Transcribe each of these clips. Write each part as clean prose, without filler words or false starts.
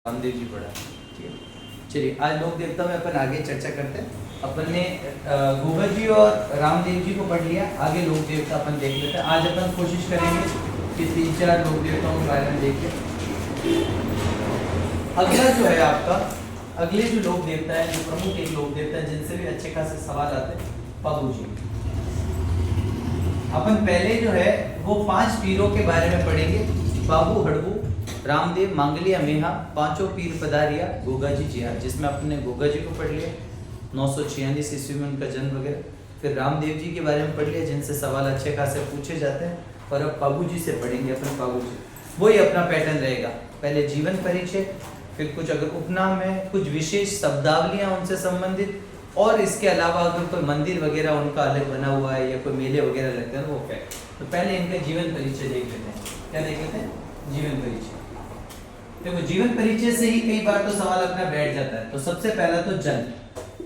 रामदेव जी पढ़ा। ठीक है, चलिए आज लोक देवता में अपन आगे चर्चा करते हैं। अपन ने गोबर जी और रामदेव जी को पढ़ लिया, आगे लोक देवता अपन देख लेते हैं। आज अपन कोशिश करेंगे कि 3-4 लोक देवताओं के बारे में देखें। अगला जो है आपका, अगले जो लोक देवता है, जो प्रमुख एक लोक देवता है जिनसे भी अच्छे खासे सवाल आते हैं, पाबू जी। अपन पहले जो है वो 5 पीरों के बारे में पढ़ेंगे। बाबू हड़बू, रामदेव, मांगलिया, मेहा, पांचों पीर पधारिया, गोगा जी जिया, जिसमें अपने गोगा जी को पढ़ लिया 946 ईस्वी में उनका जन्म वगैरह। फिर रामदेव जी के बारे में पढ़ लिया जिनसे सवाल अच्छे खासे पूछे जाते हैं। और अब बाबू जी से पढ़ेंगे अपन। बाबू जी वही अपना पैटर्न रहेगा, पहले जीवन परिचय, फिर कुछ अगर उपनाम है, कुछ विशेष शब्दावलियां उनसे संबंधित, और इसके अलावा अगर कोई मंदिर वगैरह उनका अलग बना हुआ है या कोई मेले वगैरह लगते हैं वो क्या। तो पहले इनका जीवन परिचय देख लेते हैं। क्या देख लेते हैं? जीवन परिचय। देखो जीवन परिचय से ही कई बार तो सवाल अपना बैठ जाता है। तो सबसे पहला तो जन्म।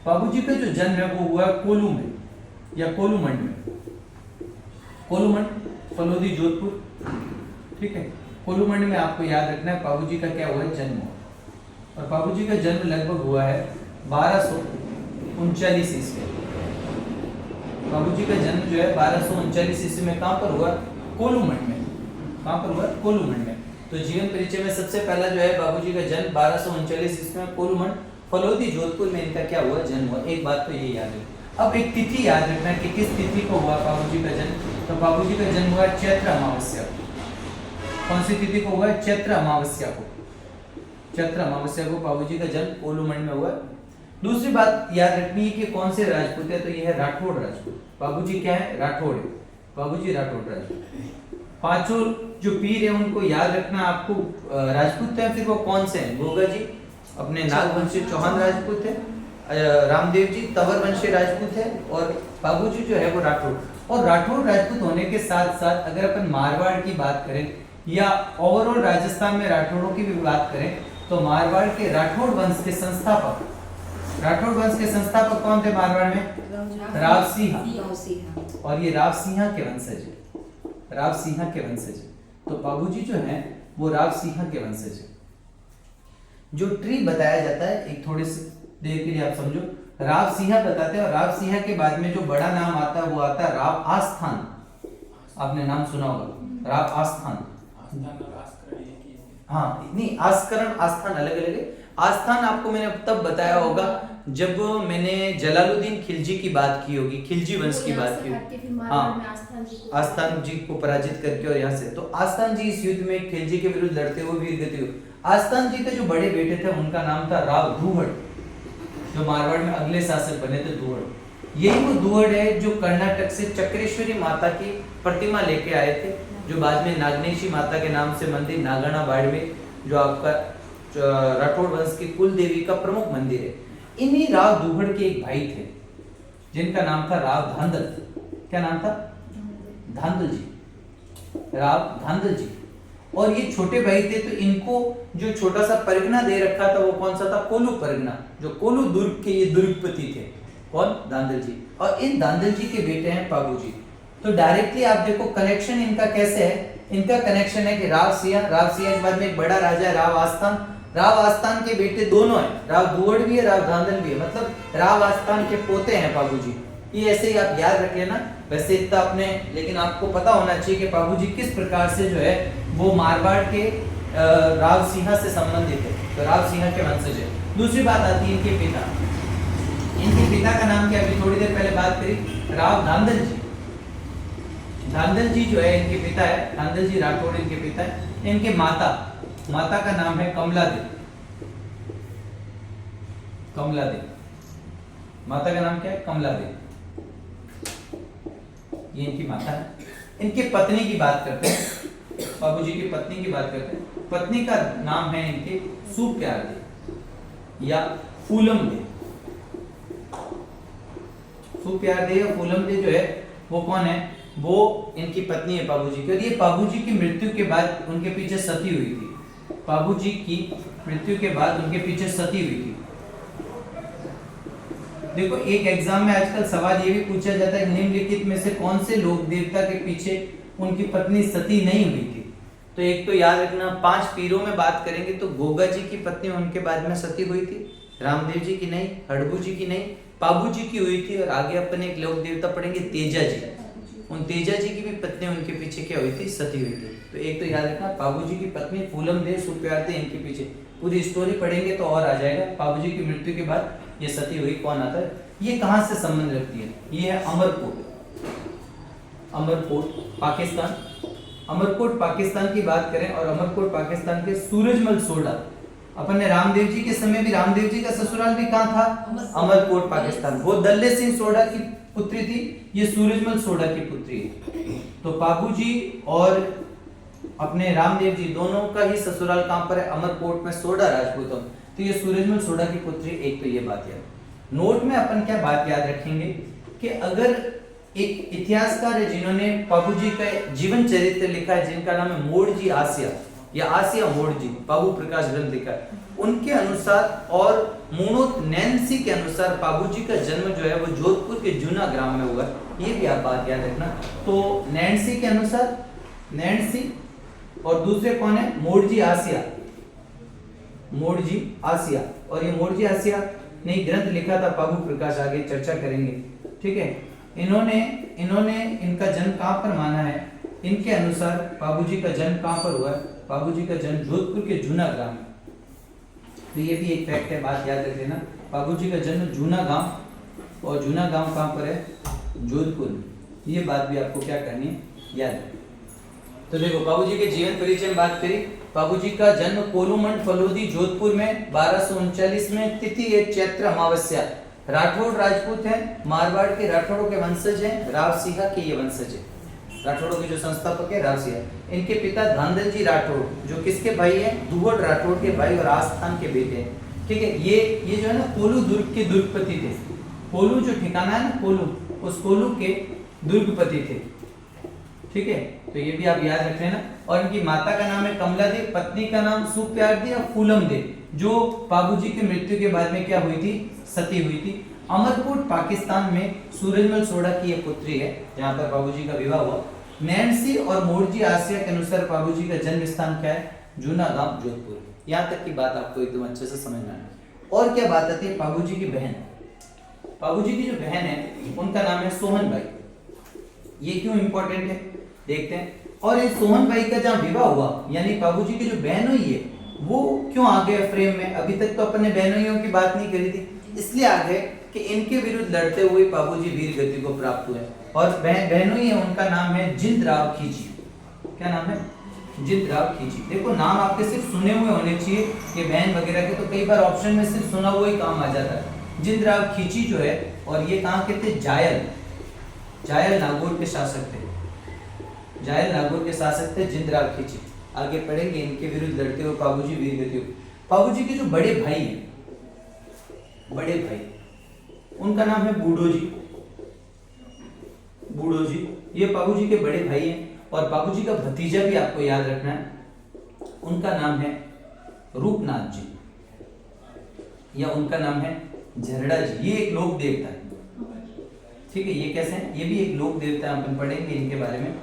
बाबू जी का जो जन्म है वो हुआ कोलू में या कोलूमंड में। कोलूमंड, फलोदी, जोधपुर। ठीक है, कोलूमंड में आपको याद रखना है बाबू जी का क्या हुआ है, जन्म हुआ। और बाबू जी का जन्म लगभग हुआ है 1239 ईस्वी। बाबू जी का जन्म जो है 1239 ईस्वी में कहां पर हुआ? कोलूमंड में। कहां पर हुआ? कोलूमंड में। तो जीवन परिचय में सबसे पहला जो है बाबू जी का जन्म 1239 ईस्वी में कोलूमंड, फलोदी, जोधपुर में इनका क्या हुआ? जन्म हुआ। एक बात तो ये याद है। अब एक तिथि याद रखना कि किस तिथि को हुआ बाबू जी का जन्म। तो बाबू जी का जन्म हुआ चैत्र अमावस्या को। कौन सी तिथि को हुआ? चैत्र अमावस्या को। चैत्र अमावस्या को बाबू जी का जन्म कोलूमंड में हुआ। दूसरी बात याद रखनी है कि कौन से राजपूत है, तो यह है राठौड़ राजपूत। बाबू जी क्या है? राठौड़ है। बाबू जी राठौड़ राजपूत। पांचों जो पीर है उनको याद रखना आपको, राजपूत है। फिर वो कौन से हैं? गोगा जी अपने नागवंशी चौहान राजपूत है, रामदेव जी तंवर वंशी राजपूत है, और बाबू जी जो है वो राठौड़। और राठौड़ राजपूत होने के साथ साथ अगर अपन मारवाड़ की बात करें या ओवरऑल राजस्थान में राठौड़ों की भी बात करें तो मारवाड़ के राठौड़ वंश के संस्थापक, राठौड़ वंश के संस्थापक कौन थे मारवाड़ में? राव सिंह। और ये राव सिंह के वंशज है। राव सिंह के वंशज। तो बाबू जी जो हैं वो राव सिंह के वंशज है। जो ट्री बताया जाता है, एक थोड़ी सी देर के लिए आप समझो, राव सिंह बताते हैं, और राव सिंह के बाद में जो बड़ा नाम आता है वो आता है राव आस्थान। आपने नाम सुना होगा, राव आस्थान। हाँ नहीं, आस्करण आस्थान अलग अलग है। आस्थान आपको मैंने तब बताया होगा जब मैंने जलालुद्दीन खिलजी की बात की होगी, खिलजी वंश की बात की। हाँ, आस्थान जी को पराजित करके, और यहाँ से तो आस्थान जी इस युद्ध में खिलजी के विरुद्ध लड़ते हुए वीर गति हुए। आस्थान जी के जो बड़े बेटे थे उनका नाम था राव दुहड़, जो मारवाड़ में अगले शासक बने थे, दुहड़। यही वो दुहड़ है जो कर्नाटक से चक्रेश्वरी माता की प्रतिमा लेके आए थे, जो बाद में नागनेशी माता के नाम से मंदिर नागणा बाड़मेर, जो आपका राठौड़ वंश की कुल देवी का प्रमुख मंदिर है। इन्हीं राव दुहड़ के एक भाई थे जिनका नाम था राव धांधल। क्या नाम था? धांधल जी, राव धांधल जी। और ये छोटे भाई थे, तो इनको जो छोटा सा परगना दे रखा था वो कौन सा था? कोलू परगना, जो कोलू दुर्ग के ये दुर्गपति थे। कौन? धांधल जी। और इन धांधल जी के बेटे हैं बाबू जी। तो डायरेक्टली आप देखो कनेक्शन इनका कैसे है। इनका कनेक्शन है कि राव सिंह के बाद में एक बड़ा राजा है राव आस्थान। राव आस्थान के बेटे दोनों हैं, राव दुहड़ भी है, राव धांधल भी है, मतलब राव आस्थान के पोते हैं बाबू जी। ये ऐसे ही आप याद रख लेना। वैसे इतना अपने, लेकिन आपको पता होना चाहिए कि बाबू जी किस प्रकार से जो है वो मारवाड़ के राव सिंह से संबंधित है, तो राव सिंह के वंशज है। दूसरी बात आती है इनके पिता। इनके पिता का नाम क्या, अभी थोड़ी देर पहले बात करी, राव धांधल जी। धांधल जी जो है इनके पिता है, धांधल जी राठौड़ इनके पिता है। इनके माता का नाम है कमला देवी। कमला देवी, माता का नाम क्या है? कमला देवी। ये इनकी माता है। इनके पत्नी की बात करते हैं, बाबू जी की पत्नी की बात करते हैं। पत्नी का नाम है इनके सुप्यार दे या फूलम दे। सुप्यार दे या फूलम दे जो है वो कौन है? वो इनकी पत्नी है बाबू जी की। और ये बाबू जी की मृत्यु के बाद उनके पीछे सती हुई थी। बाबू जी की मृत्यु के बाद उनके पीछे सती हुई थी। देखो एक एग्जाम में आजकल सवाल ये भी पूछा जाता है, निम्नलिखित में से कौन से लोक देवता के पीछे उनकी पत्नी सती नहीं हुई थी? तो एक तो याद रखना, 5 पीरों में बात करेंगे तो गोगा जी की पत्नी उनके बाद में सती हुई थी, रामदेव जी की नहीं, हड़बू जी की नहीं, पाबू जी की हुई थी। और आगे अपन एक लोक देवता पढ़ेंगे तेजा जी, उन तेजा जी की भी पत्नी उनके पीछे क्या हुई थी, सती हुई थी। तो एक तो याद रखना पाबू जी की पत्नी फूलम देव सुप्यार थे, इनके पीछे पूरी स्टोरी पढ़ेंगे तो और आ जाएगा। पाबू जी की मृत्यु के बाद ये सती हुई, कौन आता है, ये कहां से संबंध रखती है, ये है अमरकोट, अमरकोट पाकिस्तान। अमरकोट पाकिस्तान की बात करें और अमरकोट पाकिस्तान के सूरजमल सोडा, अपन ने रामदेव जी के समय भी रामदेव जी का ससुराल भी कहां था, अमरकोट पाकिस्तान। वो दल्ले सिंह सोडा की पुत्री थी, ये सूरजमल सोडा की पुत्री है। तो पाबू जी और अपने रामदेव जी दोनों का ही ससुराल कहां पर है, अमरकोट में, सोडा राजपूतों। तो ये सूरजमल सोडा की पुत्री, एक तो ये बात याद। नोट में अपन क्या बात याद रखेंगे कि अगर एक इतिहासकार है जिन्होंने पाबू जी का जीवन चरित्र लिखा है, जिनका नाम है मोड़जी आसिया या आसिया मोड़जी, पाबू प्रकाश ग्रंथ लिखा है, उनके अनुसार और मुनोत नैन्सी के अनुसार पाबू जी का जन्म जो है वो जोधपुर के जूना ग्राम में हुआ। ये भी आप बात याद रखना। तो नैन्सी के अनुसार, नैन्सी और दूसरे कौन है, मोड़जी आसिया, मोड़जी आसिया। और ये मोड़जी आसिया ने ग्रंथ लिखा था पाबू प्रकाश, आगे चर्चा करेंगे, ठीक है। इन्होंने इनका जन्म कहां पर माना है, इनके अनुसार बाबूजी का जन्म कहां पर हुआ है, बाबूजी का जन्म जोधपुर के जूना गांव में। तो ये भी एक फैक्ट है, बात याद रख लेना। बाबूजी का जन्म जूना गांव, और जूना गांव कहां पर है, जोधपुर में। ये बात भी आपको क्या करनी है, याद रखनी। तो देखो बाबूजी के जीवन परिचय में बात करी। बाबूजी का जन्म कोलूमंड फलोदी जोधपुर में 1239 में, तिथि है चैत्र अमावस्या। राठौड़ राजपूत हैं, मारवाड़ के राठौड़ों के वंशज हैं, राव सिंहा के ये वंशज हैं। राठौड़ों के जो संस्थापक है राव सिंहा। इनके पिता धांधल जी राठौड़ जो किसके भाई हैं, दुहड़ राठौड़ के भाई और आस्थान के बेटे हैं, ठीक है। ये जो है ना कोलू दुर्ग के दुर्गपति थे। कोलू जो ठिकाना है ना कोलू, उस कोलू के दुर्गपति थे, ठीक है। तो ये भी आप याद रख लेना। और इनकी माता का नाम है कमला देव, पत्नी का नाम सुप्यार देव और फूलम देव, जो बाबूजी की मृत्यु के बाद में क्या हुई थी, सती हुई थी। अमरकोट पाकिस्तान में सूरजमल सोडा की ये पुत्री है, जहां पर बाबूजी का विवाह हुआ। नैन्सी और मोड़जी आसिया के अनुसार बाबूजी का जन्म स्थान क्या है, जूना गांव जोधपुर। यहाँ तक की बात आपको एकदम अच्छे से समझ में आना। और क्या बात आती है, बाबूजी की बहन, बाबूजी की जो बहन है उनका नाम है सोहन भाई। ये क्यों इंपॉर्टेंट है देखते हैं। और इस सोहन भाई का जहाँ विवाह हुआ, यानी बाबूजी की जो बहन हुई है वो क्यों आ गए फ्रेम में। अभी तक तो अपन ने बहनोइयों की बात नहीं करी थी, इसलिए आ गए कि इनके विरुद्ध लड़ते हुए बाबूजी वीर गति को प्राप्त हुए। और बहनोई है, उनका नाम है जिंदराव खींची। क्या नाम है, जिंदराव खींची। देखो नाम आपके सिर्फ सुने हुए होने चाहिए, ये बहन वगैरह के तो कई बार ऑप्शन में सिर्फ सुना हुआ ही काम आ जाता है। जिंदराव खींची जो है, और ये कहाँ के थे, जायल नागौर के शासक थे, जायल नागौर के शासक थे जिंदराव खींची। आगे पढ़ेंगे इनके विरुद्ध लड़ते हुए बाबूजी वीर गति। बाबूजी के जो बड़े भाई हैं, बड़े भाई, उनका नाम है बूढ़ो जी, बूढ़ो जी। ये बाबूजी के बड़े भाई हैं। और बाबूजी का भतीजा भी आपको याद रखना है, उनका नाम है रूपनाथ जी, या उनका नाम है झरड़ा जी। ये एक लोक देवता है, ठीक है। ये कैसे है, ये भी एक लोक देवता है, अपन पढ़ेंगे इनके बारे में,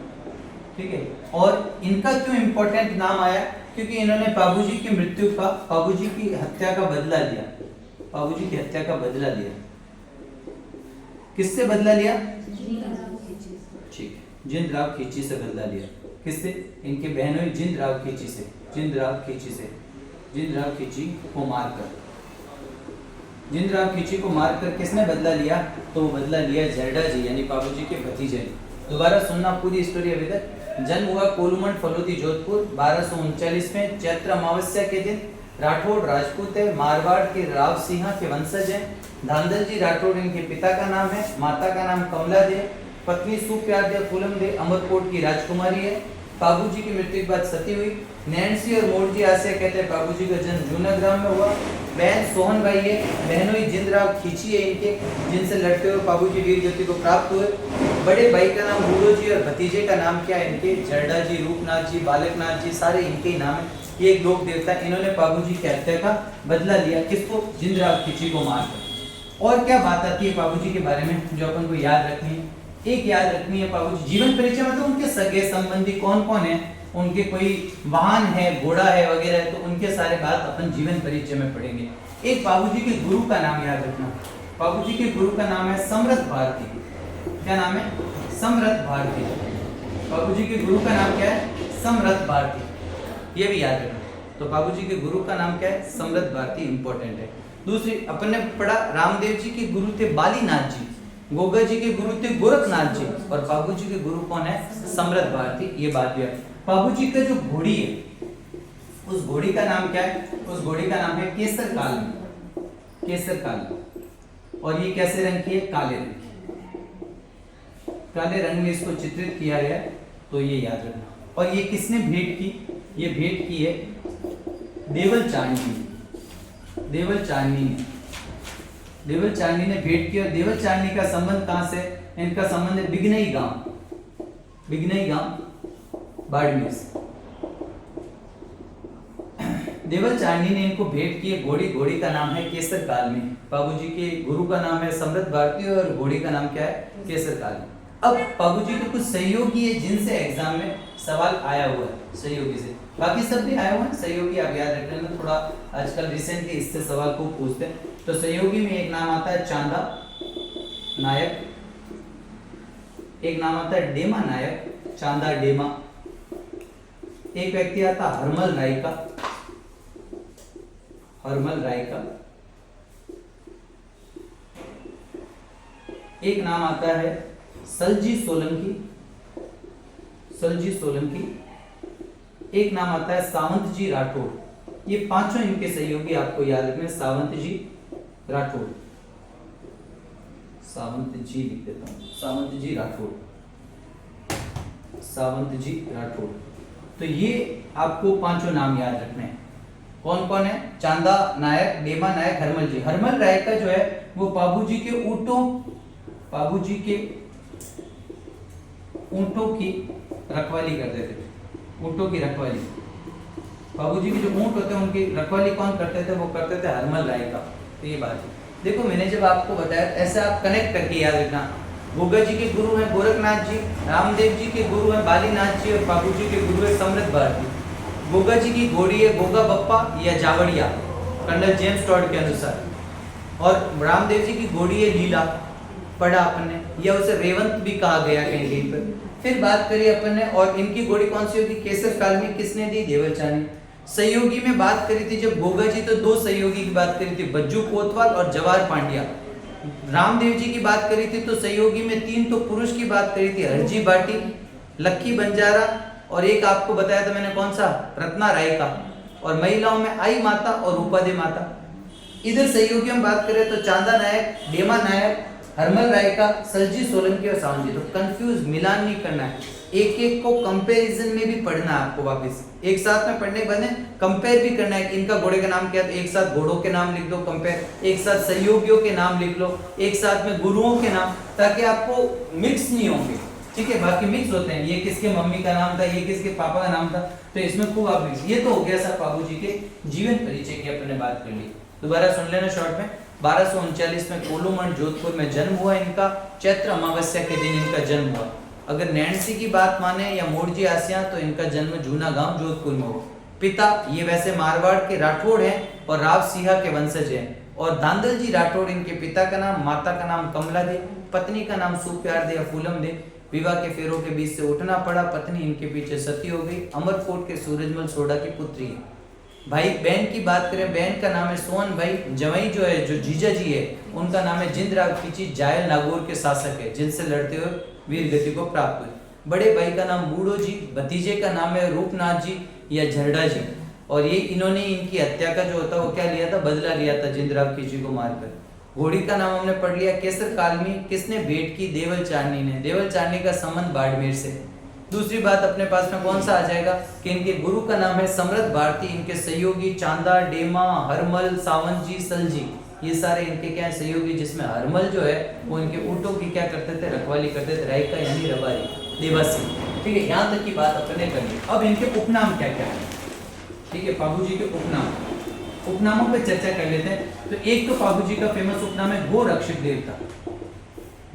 ठीक है। और इनका क्यों इंपॉर्टेंट नाम आया, क्योंकि इन्होंने बाबूजी की मृत्यु का, बाबूजी की हत्या का बदला लिया, बाबूजी की हत्या का बदला लिया। किससे बदला लिया, ठीक है, जिंदराव खींची से बदला लिया। किससे, इनके बहनोई जिंदराव खींची से, जिंदराव खींची से, जिंदराव खींची को मारकर, जिंदराव खींची को मारकर किसने बदला लिया, तो बदला लिया झरड़ा जी यानी बाबूजी के भतीजे ने। दोबारा सुनना पूरी स्टोरी अभी तक। जन्म हुआ कोलूमंड फलोदी जोधपुर 1239 में, चैत्र अमावस्या के दिन। राठौड़ राजपूत है, मारवाड़ के राव सिंहा के वंशज हैं। धांधल जी राठौड़ इनके पिता का नाम है, माता का नाम कमला देव, पत्नी सुप्यार देव फूलम देव अमरकोट की राजकुमारी है। बाबूजी की मृत्यु के बाद सती हुई। नैन्सी और मोड़जी आसिया कहते हैं बाबूजी का जन्म जूना ग्राम में हुआ। बहन सोहन भाई है, बहनोई जिंदराव खींची है इनके, जिनसे लड़ते हुए बाबूजी वीर गति को प्राप्त हुए। बड़े भाई का नाम बूढ़ो जी और भतीजे का नाम क्या है इनके, झरड़ा जी, रूपनाथ जी, बालकनाथ जी, सारे इनके ही नाम है। ये एक लोक देवता, इन्होंने बाबूजी की हत्या का बदला लिया, किसको, जिंदराव खींची को मारकर। और क्या बात आती है बाबूजी के बारे में जो अपन को याद रखनी है, एक याद रखनी है बाबूजी जीवन परिचय, मतलब उनके सगे संबंधी कौन कौन है, उनके कोई वाहन है, घोड़ा है वगैरह, तो उनके सारे बात अपन जीवन परिचय में पढ़ेंगे। एक बाबूजी के गुरु का नाम याद रखना, बाबूजी के गुरु का नाम है समृद्ध भारती। क्या नाम है? समृद्ध भारती। बाबूजी के गुरु का नाम क्या है? समृद्ध भारती, ये भी याद रखना। तो बाबूजी के गुरु का नाम क्या है? समृद्ध भारती, इंपॉर्टेंट है। दूसरी अपन ने पढ़ा रामदेव जी के गुरु थे बालीनाथ जी, गोगा जी के गुरु थे गोरखनाथ जी, और बाबूजी के गुरु कौन है? समृद्ध भारती। ये बात भी है। बाबूजी का जो घोड़ी है, उस घोड़ी का नाम क्या है? उस घोड़ी का नाम है केसर काल, केसर काल। और ये कैसे रंग की है? काले रंग की, काले रंग में इसको चित्रित किया गया, तो ये याद रखना। और ये किसने भेंट की? ये भेंट की है देवल चांदनी, देवल चांदनी ने, देवल चांदनी ने भेंट की। और देवल चांदनी का संबंध कहां से? इनका संबंध है बिगनई गांव, बिगनई गांव बाड़मेर से। देवल चांदनी ने इनको भेंट की है घोड़ी, घोड़ी का नाम है केसर काल में। बाबूजी के गुरु का नाम है समृद्ध भारती और घोड़ी का नाम क्या है? केसर काल में। अब बाबूजी के कुछ सहयोगी है जिनसे एग्जाम में सवाल आया हुआ है, सहयोगी से, बाकी सब भी आया हुआ है। सहयोगी आप याद रख लेना, थोड़ा आजकल रिसेंटली इससे सवाल को पूछते हैं। तो सहयोगी में एक नाम आता है चांदा नायक, एक नाम आता है डेमा नायक, चांदा डेमा। एक व्यक्ति आता है हरमल राय का, हरमल राय का। एक नाम आता है सलजी सोलंकी, सलजी सोलंकी। एक नाम आता है सावंत जी राठौड़। ये पांचों इनके सहयोगी आपको याद रखने, सावंत जी राठौड़, सावंत जी लिख देता हूं, सावंत जी राठौड़, सावंत जी राठौड़। तो ये आपको पांचों नाम याद रखने हैं। कौन कौन है? चांदा नायक, डेमा नायक, हरमल जी। हरमल राय का जो है वो बाबूजी के ऊंटों, बाबूजी के ऊंटों की रखवाली करते थे, ऊंटों की रखवाली। बाबूजी के जो ऊंट होते हैं उनकी रखवाली कौन करते थे? वो करते थे हरमल राय का। तो ये बात है। देखो मैंने जब आपको बताया, ऐसे आप कनेक्ट करके याद रखना। गोगा जी के गुरु हैं गोरखनाथ जी, रामदेव जी के गुरु हैं बालीनाथ जी, और बाबूजी के गुरु है समृद्ध भारती। गोगा जी की घोड़ी है गोगा बप्पा या जावड़िया, कर्नल जेम्स टॉड के अनुसार। और रामदेव जी की घोड़ी है लीला, पढ़ा अपन ने, या उसे रेवंत भी कहा गया कहीं कहीं पर। फिर बात करी अपन ने, और इनकी घोड़ी कौन सी होगी? केसर काल में किसने दी? देवल चांदनी। सहयोगी में बात करी थी जब गोगा जी, तो दो सहयोगी की बात करी थी, बज्जू कोतवाल और जवाहर पांड्या। रामदेव जी की बात करी थी तो सहयोगी में तीन तो पुरुष की बात करी थी, हरजी बाटी, लक्की बंजारा, और एक आपको बताया था मैंने कौन सा? रत्ना राय का। और महिलाओं में आई माता और रूपादे माता। इधर सहयोगियों में बात करें तो चांदा नायक, डेमा नायक, हरमल राय का, सलजी सोलंकी और सावंत जी। तो कंफ्यूज मिलान नहीं करना है, एक एक को कंपैरिजन में भी पढ़ना है आपको। वापस एक साथ में पढ़ने बने, कंपेयर भी करना है कि इनका घोड़े का नाम क्या है, तो एक साथ घोड़ों के नाम लिख दो कंपेयर, एक साथ सहयोगियों के नाम लिख लो, एक साथ में गुरुओं के नाम, ताकि आपको मिक्स नहीं होंगे। ठीक है, बाकी मिक्स होते हैं, ये किसके मम्मी का नाम था, ये किसके पापा का नाम था, तो इसमें खूब आप मिक्स। ये तो हो गया सर बाबूजी के जीवन परिचय की अपने बात कर ली। दोबारा सुन लेना शॉर्ट में। 1239 में कोलूमंड जोधपुर में जन्म हुआ इनका, चैत्र अमावस्या के दिन इनका जन्म हुआ। अगर नैन्सी की बात माने या मोड़जी आसिया, तो इनका जन्म जूना गांव जोधपुर में हुआ। पिता ये वैसे मारवाड़ के राठौड़ हैं और राव सिंहा के वंशज हैं। और दांदल जी राठौड़ इनके पिता का नाम, माता का नाम कमला दे, पत्नी का नाम सुप्यार दे या फूलम दे। विवाह के फेरों के बीच से उठना पड़ा, पत्नी इनके पीछे सती हो गई। अमरकोट के सूरजमल सोडा की पुत्री है। भाई बहन की बात करें, बहन का नाम है सोहन भाई। जवाई जो है, जो जीजा जी है, उनका नाम है जिंद राव खींची, जायल नागौर के शासक है, जिनसे लड़ते हुए वीर गति को प्राप्त हुए। बड़े भाई का नाम बूढ़ो जी, भतीजे का नाम है रूपनाथ जी या झरडा जी। और ये इन्होंने इनकी हत्या का जो होता है वो क्या लिया था, बदला लिया था जिंद राव खींची को मारकर। घोड़ी का नाम हमने पढ़ लिया केसर काल में किसने भेंट की, देवल चांदनी ने। देवल चांदनी का संबंध बाड़मेर से। दूसरी बात अपने पास में कौन सा आ जाएगा कि इनके गुरु का नाम है समृद्ध भारती, इनके सहयोगी चांदा, डेमा, हरमल, सावंत जी, सलजी, ये सारे इनके क्या है सहयोगी, जिसमें हरमल जो है वो इनके ऊंटों की क्या करते थे, रखवाली करते थे, रायका यानी रबारी, देवासी। ठीक है, यहाँ तक की बात अपने कर ली। अब इनके उपनाम क्या क्या है, ठीक है, बाबूजी के उपनाम, उपनामों पे चर्चा कर लेते हैं। तो एक तो बाबूजी का फेमस उपनाम है गो रक्षक देवता।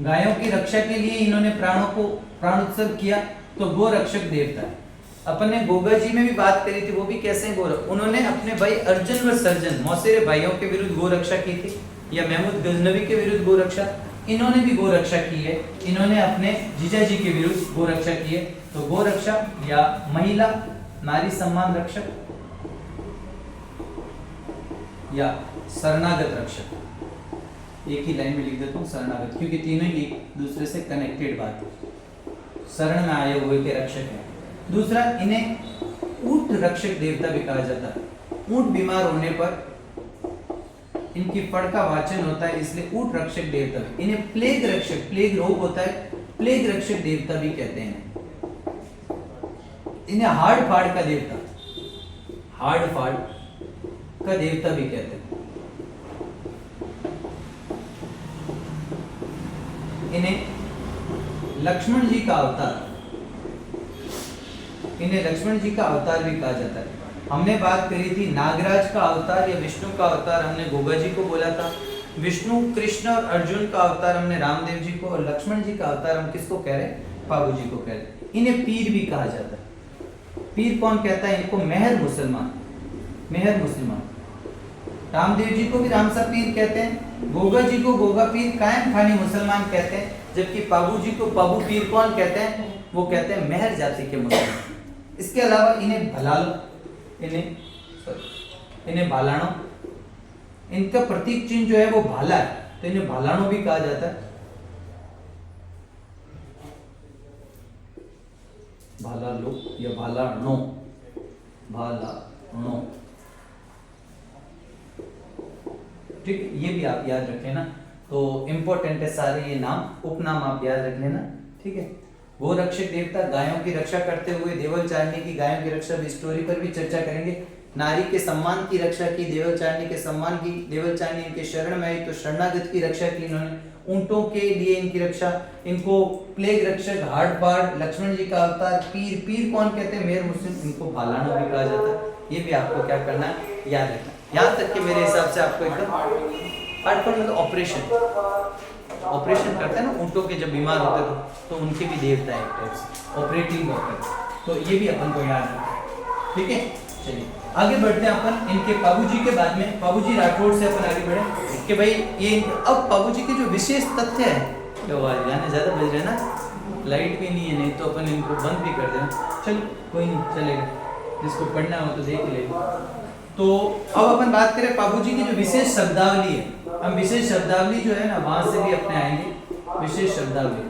गायों की रक्षा के लिए इन्होंने प्राणों को प्राण उत्सर्ग किया, तो गो रक्षक देवता है। अपन ने गोगा जी में भी बात करी थी, वो भी कैसे गोरख, उन्होंने अपने भाई अर्जुन व सर्जन मौसेरे भाइयों के विरुद्ध गोरक्षा की थी, या महमूद गजनवी के विरुद्ध गोरक्षा, इन्होंने भी गोरक्षा की है, इन्होंने अपने जीजा जी के विरुद्ध गोरक्षा की है। तो गोरक्षा या महिला नारी सम्मान रक्षक या शरणागत रक्षक, एक ही लाइन में लिख देता हूँ शरणागत, क्योंकि तीनों ही एक दूसरे से कनेक्टेड बात है, शरण में आए हुए के रक्षक है। दूसरा, इन्हें ऊंट रक्षक देवता भी कहा जाता है। ऊंट बीमार होने पर इनकी फड़ का वाचन होता है, इसलिए ऊंट रक्षक देवता। इन्हें प्लेग रक्षक, प्लेग रोग होता है, प्लेग रक्षक देवता भी कहते हैं। इन्हें हाड़ फाड़ का देवता, हाड़ फाड़ का देवता भी कहते हैं। इन्हें लक्ष्मण जी का अवतार, इन्हें लक्ष्मण जी का अवतार भी कहा जाता है। हमने बात करी थी नागराज का अवतार या विष्णु का अवतार, हमने गोगा जी को बोला था। विष्णु, कृष्ण और अर्जुन का अवतार हमने रामदेव जी को, और लक्ष्मण जी का अवतार हम किसको कह रहे हैं? बाबू जी को कह रहे हैं। इन्हें पीर भी कहा जाता है। पीर कौन कहता है इनको? मेहर मुसलमान, मेहर मुसलमान। रामदेव जी को भी रामसा पीर कहते हैं, गोगा जी को गोगा पीर, कायम खानी मुसलमान कहते हैं, जबकि बाबू जी को बाबू पीर कौन कहते हैं? वो कहते हैं मेहर जाति के मुसलमान। इसके अलावा इन्हें भलालो, इन्हें भालाणो, इनका प्रतीक चिन्ह जो है वो भाला है, तो इन्हें भालाणो भी कहा जाता है। भालालो या भालाणो, भालाणो, ठीक, ये भी आप याद रखें ना, तो इंपॉर्टेंट है सारे ये नाम, उपनाम आप याद रख लेना, ठीक है। वो रक्षक देवता गायों की रक्षा करते हुए देवल चारणी की गायों की रक्षा भी, स्टोरी पर भी चर्चा करेंगे। नारी के सम्मान की रक्षा की, देवल चारणी के सम्मान की, देवल चारणी इनके शरण में आई तो शरणागत की रक्षा की इन्होंने, ऊंटों के लिए इनकी रक्षा, इनको प्लेग रक्षक, हाड़ फाड़, लक्ष्मण जी का अवतार, पीर, पीर कौन कहते हैं? मेहर मुस्लिम, इनको भालाणो भी कहा जाता है। ये भी आपको क्या करना है? याद रखना। यहाँ तक कि मेरे हिसाब से आपको एकदम हार्ड पर मतलब ऑपरेशन करते हैं ना ऊंटों के, जब बीमार होते तो उनके भी देवता है एक टाइप से, ऑपरेटिंग डॉक्टर, तो ये भी अपन को याद रखना, ठीक है। चलिए आगे बढ़ते हैं अपन इनके बाबूजी के बाद में, बाबूजी राठौड़ से अपन आगे बढ़े कि भाई ये अब बाबूजी के जो विशेष तथ्य है, जो गाने ज्यादा बज रहे ना, लाइट भी नहीं है, नहीं तो अपन इनको बंद भी कर देना, चलो कोई नहीं चलेगा, जिसको पढ़ना हो तो देख ले। तो अब अपन बात करें बाबूजी की जो विशेष शब्दावली है, हम विशेष शब्दावली जो है ना वहां से भी अपने आएंगे विशेष शब्दावली।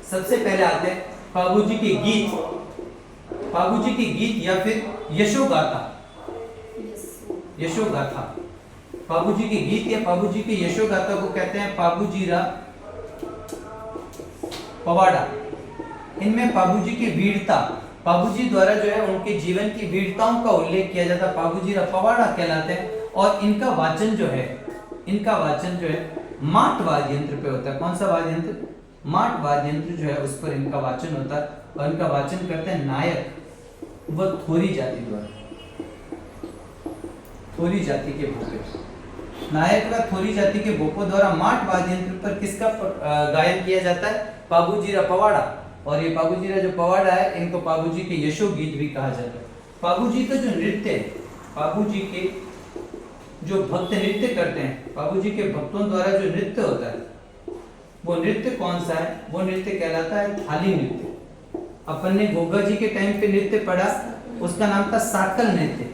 सबसे पहले आते हैं बाबूजी के गीत, बाबूजी के गीत या फिर यशोगाथा, यशोगाथा, बाबूजी के गीत या बाबूजी के यशोगाथा को कहते हैं बाबूजीरा पवाड़ा। इनमें बाबूजी की वीरता, बाबूजी द्वारा जो है उनके जीवन की वीरताओं का उल्लेख किया जाता है, बाबूजीरा पवाड़ा कहलाते हैं। और इनका वाचन जो है, इनका वाचन जो है माट वाद्य यंत्र पे होता है। कौन सा वाद्य यंत्र? माट वाद्य यंत्र जो है उस पर इनका वाचन होता है, और इनका वाचन करते हैं नायक व थोरी जाति द्वारा, थोरी जाति के भोपे, नायक व थोरी जाति के भोपों द्वारा माट वाद्य यंत्र पर किसका गायन किया जाता है? बाबूजीरा पवाड़ा। और ये बाबूजीरा जो पवाड़ा है, इनको बाबूजी के यशो गीत भी कहा जाता है। बाबूजी का जो नृत्य है, बाबूजी के जो भक्त नृत्य करते हैं, बाबूजी के भक्तों द्वारा जो नृत्य होता है, वो नृत्य कौन सा है? वो नृत्य कहलाता है थाली नृत्य। अपन ने गोगा जी के टाइम पे नृत्य पढ़ा, उसका नाम था साकल नृत्य,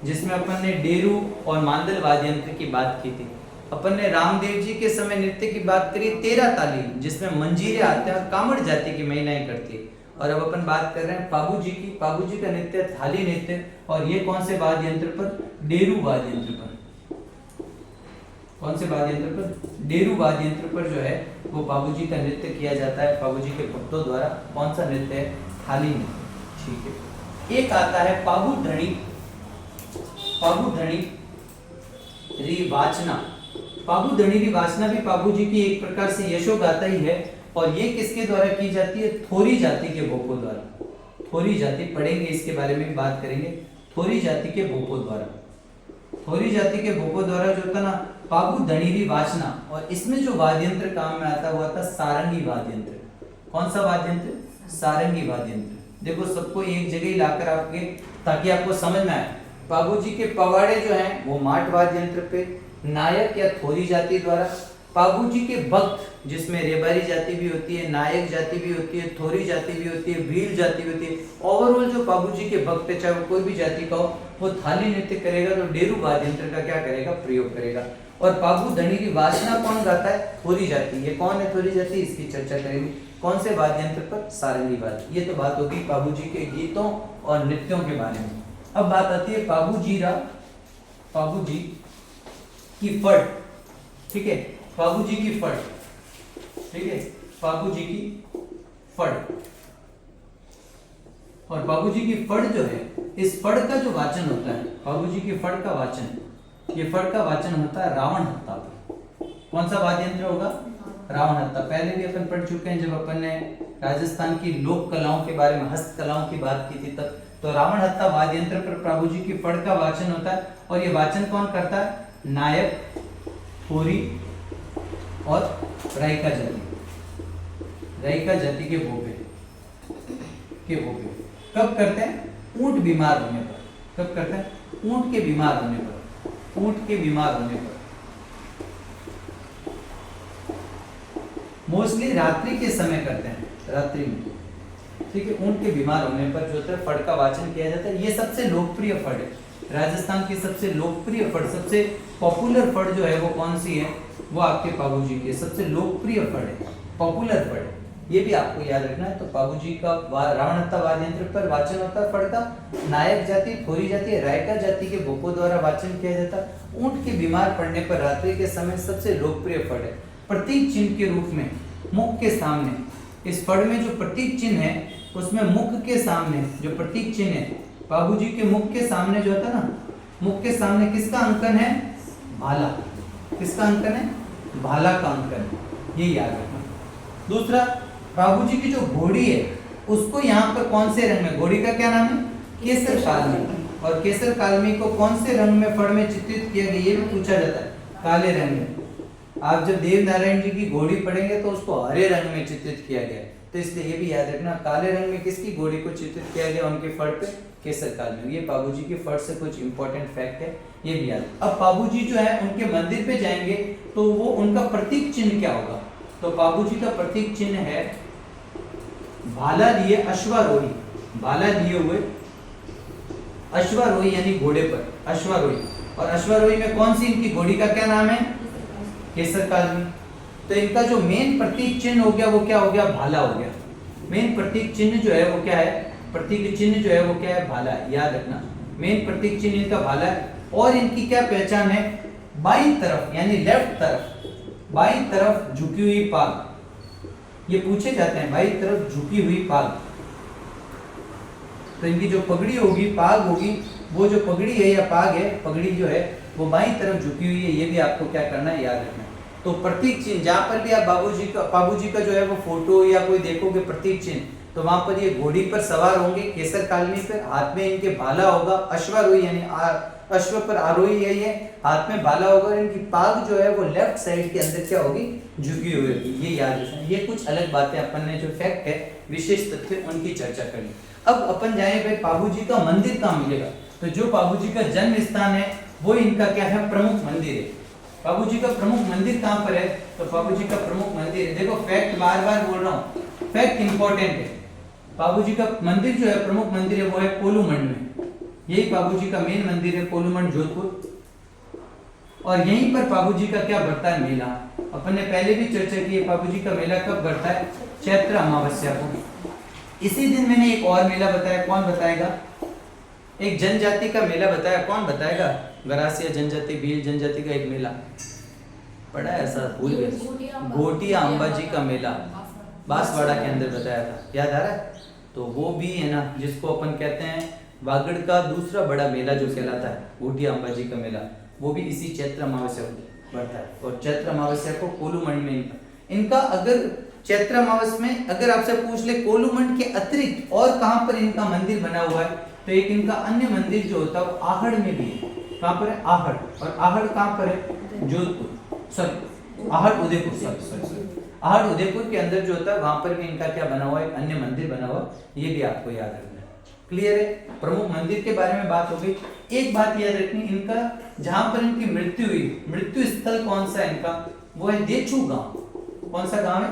जिसमें अपन ने डेरू और मांदल वाद्य यंत्र की बात की थी। अपन ने रामदेव जी के समय नृत्य की बात करी 13 ताली, जिसमें मंजीरे आते हैं और कामड़ जाति की महिलाएं करती है। और अब अपन बात कर रहे हैं बाबूजी की, बाबूजी का नृत्य थाली नृत्य, और ये कौन से वाद्य यंत्र पर? डेरू वाद्य यंत्र पर। कौन से वाद्य यंत्र पर? डेरू वाद्य यंत्र पर जो है वो बाबूजी का नृत्य किया जाता है, बाबूजी के भक्तों द्वारा। कौन सा नृत्य है? थाली नृत्य, ठीक है। एक आता है पाबू धणी, पाबू धणी री वाचना। पाबू धणी री वाचना भी बाबूजी की एक प्रकार से यशोगाथा ही है, और ये किसके द्वारा की जाती है? थोरी जाति के भोपों द्वारा। थोरी जाति पढ़ेंगे, इसके बारे में भी बात करेंगे। थोरी जाति के भोपों द्वारा, थोरी जाति के भोपों द्वारा जो था ना बाबू धणीरी वाचना, और इसमें जो वाद्य यंत्र काम में आता हुआ था सारंगी वाद्य यंत्र। कौन सा वाद्य यंत्र? सारंगी वाद्य यंत्र। देखो सबको एक जगह ही लाकर आपके, ताकि आपको समझ में आए। पाबूजी के पवाड़े जो हैं वो माट वाद्य यंत्र पे, नायक या थोरी जाति द्वारा। पाबूजी के भक्त जिसमें रेबारी जाति भी होती है, नायक जाति भी होती है, थोरी जाति भी होती है, भील जाति भी होती है। ओवरऑल जो पाबूजी के भक्त है, चाहे वो कोई भी जाति का हो, वो थाली नृत्य करेगा तो डेरू वाद्य यंत्र का क्या करेगा, प्रयोग करेगा। और पाबू धनी की वासना कौन गाता है, थोरी जाति। ये कौन है थोरी जाति, इसकी चर्चा करेंगे। कौन से वाद्य यंत्र पर, सारंगी वाद्य। ये तो बात होगी पाबूजी के गीतों और नृत्यों के बारे में। अब बात आती है पाबूजी की फड़, ठीक है, पाबूजी की फड़, ठीक है, पाबूजी की फड़। और बाबूजी की फड़ जो है, इस फड़ का जो वाचन होता है, बाबूजी की फड़ का वाचन, ये फड़ का वाचन होता है रावण हत्ता पर। कौन सा वाद्य यंत्र होगा, रावण हत्ता। पहले भी अपन पढ़ चुके हैं जब अपन ने राजस्थान की लोक कलाओं के बारे में, हस्त कलाओं की बात की थी तब। तो रावण हत्ता वाद्य यंत्र पर बाबूजी की फड़ का वाचन होता है। और ये वाचन कौन करता है, नायक, थोरी और रायका जाति के भोपे कब करते हैं, ऊंट बीमार होने पर। कब करते हैं, ऊंट के बीमार होने पर, ऊंट के बीमार होने पर। मोस्टली रात्रि के समय करते हैं, रात्रि में, ठीक है। ऊंट के बीमार होने पर जो है फड़ का वाचन किया जाता है। ये सबसे लोकप्रिय फड़ है, राजस्थान की सबसे लोकप्रिय फड़, सबसे पॉपुलर फड़ जो है वो कौन सी है, वो आपके पाबूजी की सबसे लोकप्रिय फड़ है, पॉपुलर फड़ है। ये भी आपको याद रखना है। तो पाबूजी का रावण हत्ता वाद्य यंत्र पर वाचन होता है फड़ का। नायक जाति, थोरी जाति, रायका जाति के भोपों द्वारा वाचन किया जाता है। ऊंट के बीमार पड़ने पर रात्रि के समय सबसे लोकप्रिय फड़ है। प्रतीक चिन्ह के रूप में मुख के सामने, इस फड़ में जो प्रतीक चिन्ह है उसमें मुख के सामने जो प्रतीक चिन्ह है, बाबूजी के मुख के सामने जो होता है ना, मुख के सामने किसका अंकन है, भाला। किसका अंकन है, भाला का अंकन, ये याद रखना। दूसरा, बाबूजी की जो घोड़ी है उसको यहाँ पर कौन से रंग में, घोड़ी का क्या नाम है, केसर कालमी। और केसर कालमी को कौन से रंग में फड़ में चित्रित किया गया, ये भी पूछा जाता है, काले रंग में। आप जब देव नारायण जी की घोड़ी पढ़ेंगे तो उसको हरे रंग में चित्रित किया गया, तो इसलिए ये भी याद रखना, काले रंग में किसकी घोड़ी को चित्रित किया गया, उनके फड़ पे, केसर कालमी। ये बाबूजी की फड़ से कुछ इंपॉर्टेंट फैक्ट है, ये भी याद। अब बाबूजी जो है उनके मंदिर पे जाएंगे तो वो उनका प्रतीक चिन्ह क्या होगा, तो बाबूजी का प्रतीक चिन्ह है भाला लिए अश्वारोही, भाला लिए हुए अश्वारोही यानी घोड़े पर अश्वारोही। और अश्वारोही में कौन सी इनकी घोड़ी का क्या नाम है, केसर कालमी। तो इनका जो मेन प्रतीक चिन्ह हो गया वो क्या हो गया, भाला हो गया। मेन प्रतीक चिन्ह जो है वो क्या है, प्रतीक चिन्ह जो है वो क्या है, भाला है, याद रखना। मेन प्रतीक चिन्ह इनका भाला है। और इनकी क्या पहचान है, बाईं तरफ यानी लेफ्ट तरफ, बाईं तरफ झुकी हुई पाग। ये पूछे जाते हैं, बाईं तरफ झुकी हुई पाग। तो इनकी जो पगड़ी होगी, पाग होगी, वो जो पगड़ी है या पाग है, पगड़ी जो है वो बाईं तरफ झुकी हुई है। ये भी आपको क्या करना है, याद रखना है। तो प्रतीक चिन्ह, जहां पर भी आप बाबूजी का जो है वो फोटो या कोई देखोगे प्रतीक चिन्ह, तो वहां पर ये घोड़ी पर सवार होंगे, केसर कालमी पर, हाथ में इनके भाला होगा, अश्वारोही यानी अश्व पर आरोही है, ये हाथ में भाला होगा। और इनकी पाग जो है वो लेफ्ट साइड के अंदर क्या होगी, झुकी हुई होगी। ये याद रखना। ये कुछ अलग बातें अपन ने जो फैक्ट है, विशेष तथ्य, उनकी चर्चा करी। अब अपन जाए भाई बाबूजी का मंदिर कहाँ मिलेगा, तो जो बाबूजी का जन्म स्थान है वो इनका क्या है, प्रमुख मंदिर है। बाबूजी का प्रमुख मंदिर कहाँ पर है, तो बाबूजी का प्रमुख मंदिर है, देखो फैक्ट बार बार बोल रहा हूँ, फैक्ट इंपॉर्टेंट है। बाबूजी का मंदिर जो है, प्रमुख मंदिर है, वो है कोलूमंड में। यही बाबूजी का मेन मंदिर है, कोलूमंड जोधपुर। और यहीं पर बाबूजी का क्या बढ़ता है, मेला। अपन ने पहले भी चर्चा की है, बाबूजी का मेला कब बढ़ता है, चैत्र अमावस्या को। इसी दिन मैंने एक और मेला बताया, कौन बताएगा, एक जनजाति का मेला बताया, कौन बताएगा, गरासिया जनजाति, भील जनजाति का एक मेला पढ़ा है, ऐसा भूल गए, घोटिया अंबाजी का मेला बांसवाड़ा के अंदर बताया था, याद आ रहा है। तो वो भी है ना, जिसको अपन कहते हैं वागड़ का दूसरा बड़ा मेला जो कहलाता है, घोटिया अंबाजी का मेला, वो भी इसी चैत्र अमावस्या को बढ़ता है। और चैत्र अमावस्या को कोलूमंड में इनका अगर चैत्र अमावस्या में अगर आपसे पूछ ले कोलूमंड के अतिरिक्त और कहां पर इनका मंदिर बना हुआ है, तो एक इनका अन्य मंदिर जो होता है वो आहड़ में भी है। कहां पर है, आहड़। और आहड़ कहां पर है, जोधपुर, सॉरी आहट उदयपुर, सॉरी आहट उदयपुर के अंदर जो होता है वहां पर भी इनका क्या बना हुआ है, अन्य मंदिर बना हुआ, ये भी आपको याद रखना है। क्लियर है? प्रमुख मंदिर के बारे में बात हो गई। एक बात याद रखनी, इनका जहां पर इनकी मृत्यु हुई, मृत्यु स्थल कौन सा है इनका, वो है देचू गांव। कौन सा गांव है?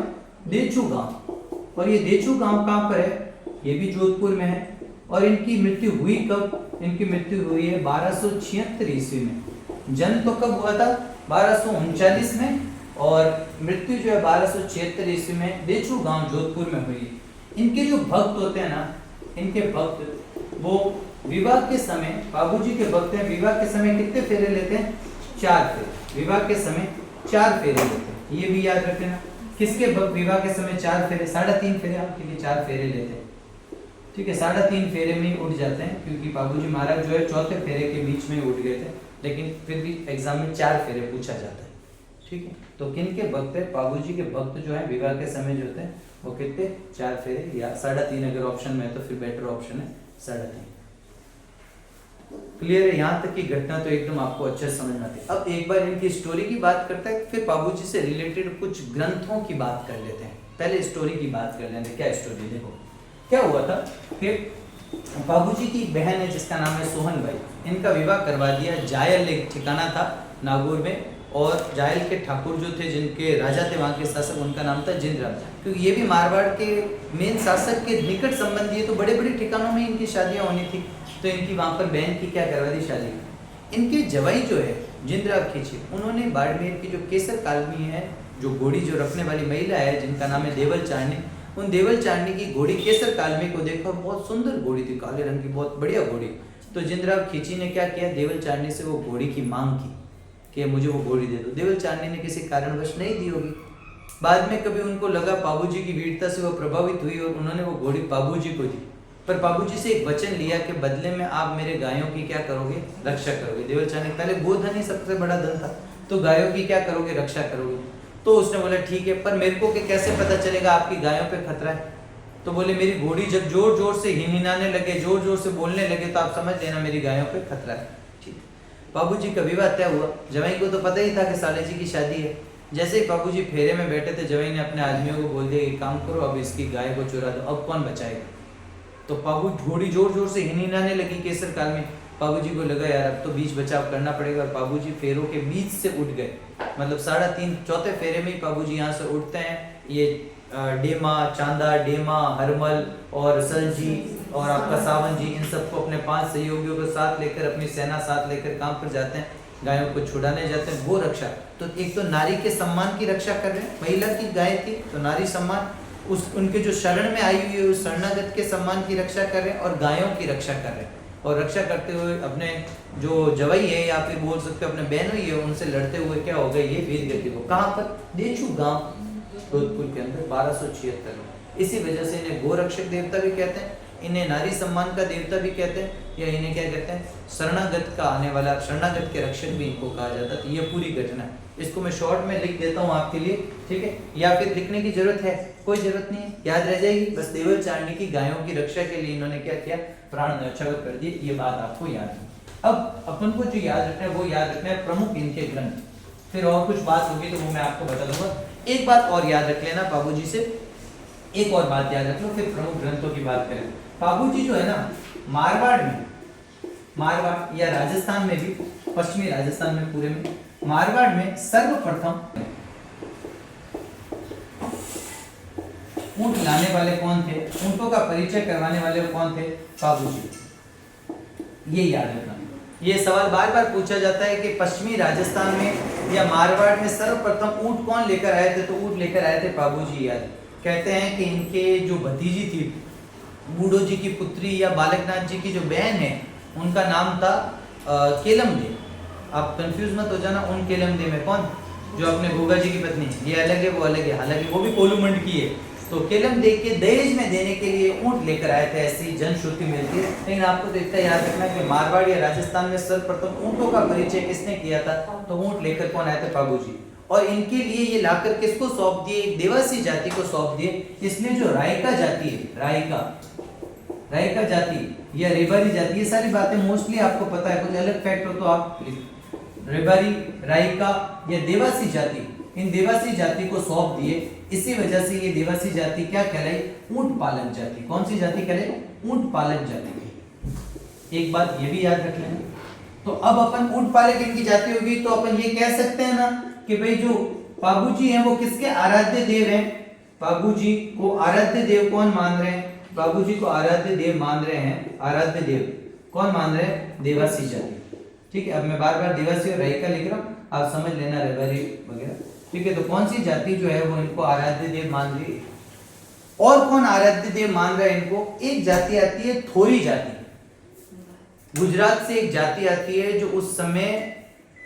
देचू गांव। और ये देचू गांव कहां पर है? ये भी जोधपुर में है। और इनकी मृत्यु हुई कब? इनकी मृत्यु हुई है 1276 ईस्वी में। जन्म तो कब हुआ था? 1239 में, और मृत्यु जो है 1276 ईस्वी में देचू गांव जोधपुर में हुई। इनके जो भक्त होते हैं ना, इनके भक्त वो विवाह के समय, बाबूजी के भक्त हैं, विवाह के समय कितने फेरे लेते हैं? 4 फेरे। विवाह के समय 4 फेरे लेते हैं, ये भी याद रखना। किसके भक्त विवाह के समय 4 फेरे, 3.5 फेरे आपके लिए 4 फेरे लेते हैं, ठीक है? 3.5 फेरे में ही उठ जाते हैं, क्योंकि बाबूजी महाराज जो है 4थे फेरे के बीच में ही उठ गए थे, लेकिन फिर भी एग्जाम में 4 फेरे पूछा जाता है, ठीक है? तो किन के भक्त है? बाबूजी के भक्त जो है विवाह के समय जो होते हैं वो कितने? 4 फेरे, या 3.5 अगर ऑप्शन में है तो फिर बेटर ऑप्शन है 3.5। क्लियर है? यहाँ तक की घटना तो एकदम आपको अच्छे समझ में आती है। अब एक बार इनकी स्टोरी की बात करते हैं, फिर बाबूजी से रिलेटेड कुछ ग्रंथों की बात कर लेते हैं। पहले स्टोरी की बात कर लेते हैं। क्या स्टोरी? देखो क्या हुआ था कि बाबूजी की एक बहन है जिसका नाम है सोहन बाई, इनका विवाह करवा दिया। जायल एक ठिकाना था नागौर में, और जायल के ठाकुर जो थे, जिनके राजा थे वहाँ के शासक, उनका नाम था जिंदराम, क्योंकि ये भी मारवाड़ के मेन शासक के निकट संबंधी है, तो बड़े बड़े ठिकानों में इनकी शादियाँ होनी थी, तो इनकी वहाँ पर बहन की क्या करवा दी? शादी। इनके जवाई जो है जिंदराव खींची, उन्होंने बाड़मेर की जो केसर कालमी है, जो घोड़ी जो रखने वाली महिला है जिनका नाम है देवल चारणी, उन देवल चारणी की घोड़ी केसर कालमी को देखा, बहुत सुंदर घोड़ी थी, काले रंग की, बहुत बढ़िया घोड़ी। तो जिंदराव खींची ने क्या किया? देवल चारणी से वो घोड़ी की मांग की कि मुझे वो घोड़ी दे दो। देवल चारणी ने किसी कारणवश नहीं दी होगी। बाद में कभी उनको लगा, बाबूजी की वीरता से वो प्रभावित हुई और उन्होंने वो घोड़ी बाबूजी को दी। पर बाबूजी से एक वचन लिया कि बदले में आप मेरे गायों की क्या करोगे? रक्षा करोगे। देवल चारणी, पहले गोधन ही सबसे बड़ा धन था, तो गायों की क्या करोगे? रक्षा करोगे। तो उसने बोला ठीक है, पर मेरे को कि कैसे पता चलेगा आपकी गायों पे खतरा है? तो बोले मेरी घोड़ी जब जोर जोर से हिनहिनाने लगे, जोर जोर से बोलने लगे, तो आप समझ लेना मेरी गायों पे खतरा है। ठीक। बाबूजी का विवाह तय हुआ। जवाई को तो पता ही था कि साले जी की शादी है। जैसे ही बाबूजी फेरे में बैठे थे, जवाई ने अपने आदमियों को बोल दिया एक काम करो, अब इसकी गाय को चुरा दो, अब कौन बचाएगा? तो बाबू घोड़ी जोर जोर से हिनहिनाने लगी केसर काल में। बाबूजी को लगा यार अब तो बीच बचाव करना पड़ेगा, और बाबूजी फेरों के बीच से उठ गए। मतलब 3.5 चौथे फेरे में ही बाबूजी यहाँ से उठते हैं। ये डेमा, चांदा, डेमा, हरमल और सलजी और आपका सावन जी, इन सबको अपने 5 सहयोगियों को साथ लेकर, अपनी सेना साथ लेकर काम पर जाते हैं, गायों को छुड़ाने जाते हैं। वो रक्षा, तो एक तो नारी के सम्मान की रक्षा कर रहे हैं, महिला की गाय थी तो नारी सम्मान, उस उनके जो शरण में आई हुई है उस शरणागत के सम्मान की रक्षा कर रहे हैं, और गायों की रक्षा कर रहे हैं। और रक्षा करते हुए अपने जो जवाई है, या फिर बोल सकते हो अपने बहनों ही है, उनसे लड़ते हुए क्या हो गए? ये वीर गति को। कहाँ पर? देचू गांव जोधपुर के अंदर 1276 में। इसी वजह से इन्हें गोरक्षक देवता भी कहते हैं, इन्हें नारी सम्मान का देवता भी कहते हैं, या इन्हें क्या कहते हैं? शरणागत का आने वाला, शरणागत के रक्षक भी इनको कहा जाता है। ये पूरी घटना है, इसको मैं शॉर्ट में लिख देता हूँ आपके लिए, ठीक है? या फिर लिखने की जरूरत है? कोई जरूरत नहीं है, याद रह जाएगी। बस देवल चारणी की गायों की रक्षा के लिए इन्होंने क्या किया? प्राण न्यौछावर कर दिए। ये बात आपको याद है। अब अपन को जो याद रखना है वो याद रखना है प्रमुख इनके ग्रंथ। फिर और कुछ बात होगी तो वो मैं आपको बता दूंगा। एक बात और याद रख लेना बाबूजी से, एक और बात याद रख लो, फिर प्रमुख ग्रंथों की बात करें। बाबूजी जो है ना, मारवाड़ में, मारवाड़ या राजस्थान में भी, पश्चिमी राजस्थान में पूरे में, मारवाड़ में सर्वप्रथम ऊंट लाने वाले कौन थे? ऊंटों का परिचय करवाने वाले कौन थे? बाबूजी। ये याद रखना। ये सवाल बार बार पूछा जाता है कि पश्चिमी राजस्थान में या मारवाड़ में सर्वप्रथम ऊंट कौन लेकर आए थे? तो ऊंट लेकर आए थे बाबूजी। याद कहते हैं कि इनके जो भतीजी थी, बूढ़ो जी की पुत्री या बालकनाथ जी की जो बहन है, उनका नाम था केलम दे। आप कंफ्यूज मत हो जाना, उन केलम दे में कौन? जो अपने गोगा जी की पत्नी, ये अलग है वो अलग है, हालांकि वो भी कोलूमंड की है। तो केलम दे के दहेज में देने के लिए ऊंट लेकर आए थे, ऐसी जनश्रुति मिलती है। लेकिन आपको तो इतना याद रखना कि मारवाड़ या राजस्थान में सर्वप्रथम ऊंटों का परिचय किसने किया था? तो ऊंट लेकर कौन आए थे? बाबूजी। और इनके लिए ये लाकर किसको सौंप दिए? एक देवासी जाति को सौंप दिए। इसमें जो रायका जाति है, रायका जाति या रेबारी जाति, ये सारी बातें मोस्टली आपको पता है। कुछ अलग फैक्ट हो तो आप रेबारी, रायका या देवासी जाति, इन देवासी जाति को सौंप दिए। इसी वजह से ये देवासी जाति क्या कहलाई? ऊंट पालक जाति। कौन सी जाति कहलाई? ऊंट पालक जाति। एक बात ये भी याद रख लेना। तो अब अपन ऊंट पालक इनकी जाति होगी, तो अपन ये कह सकते हैं ना कि भाई जो पाबूजी हैं वो किसके आराध्य देव हैं? पाबूजी को आराध्य देव कौन मान रहे हैं? पाबूजी को आराध्य देव मान रहे हैं। आराध्य देव कौन मान रहे हैं? देवासी जाति। ठीक है, अब मैं बार बार देवासी और रही का लिख रहा हूँ, आप समझ लेना रबारी वगैरह। ठीक है, तो कौन सी जाति जो है वो इनको आराध्य देव मान रही है? और कौन आराध्य देव मान रहा है इनको? एक जाति आती है थोरी जाति। गुजरात से एक जाति आती है जो उस समय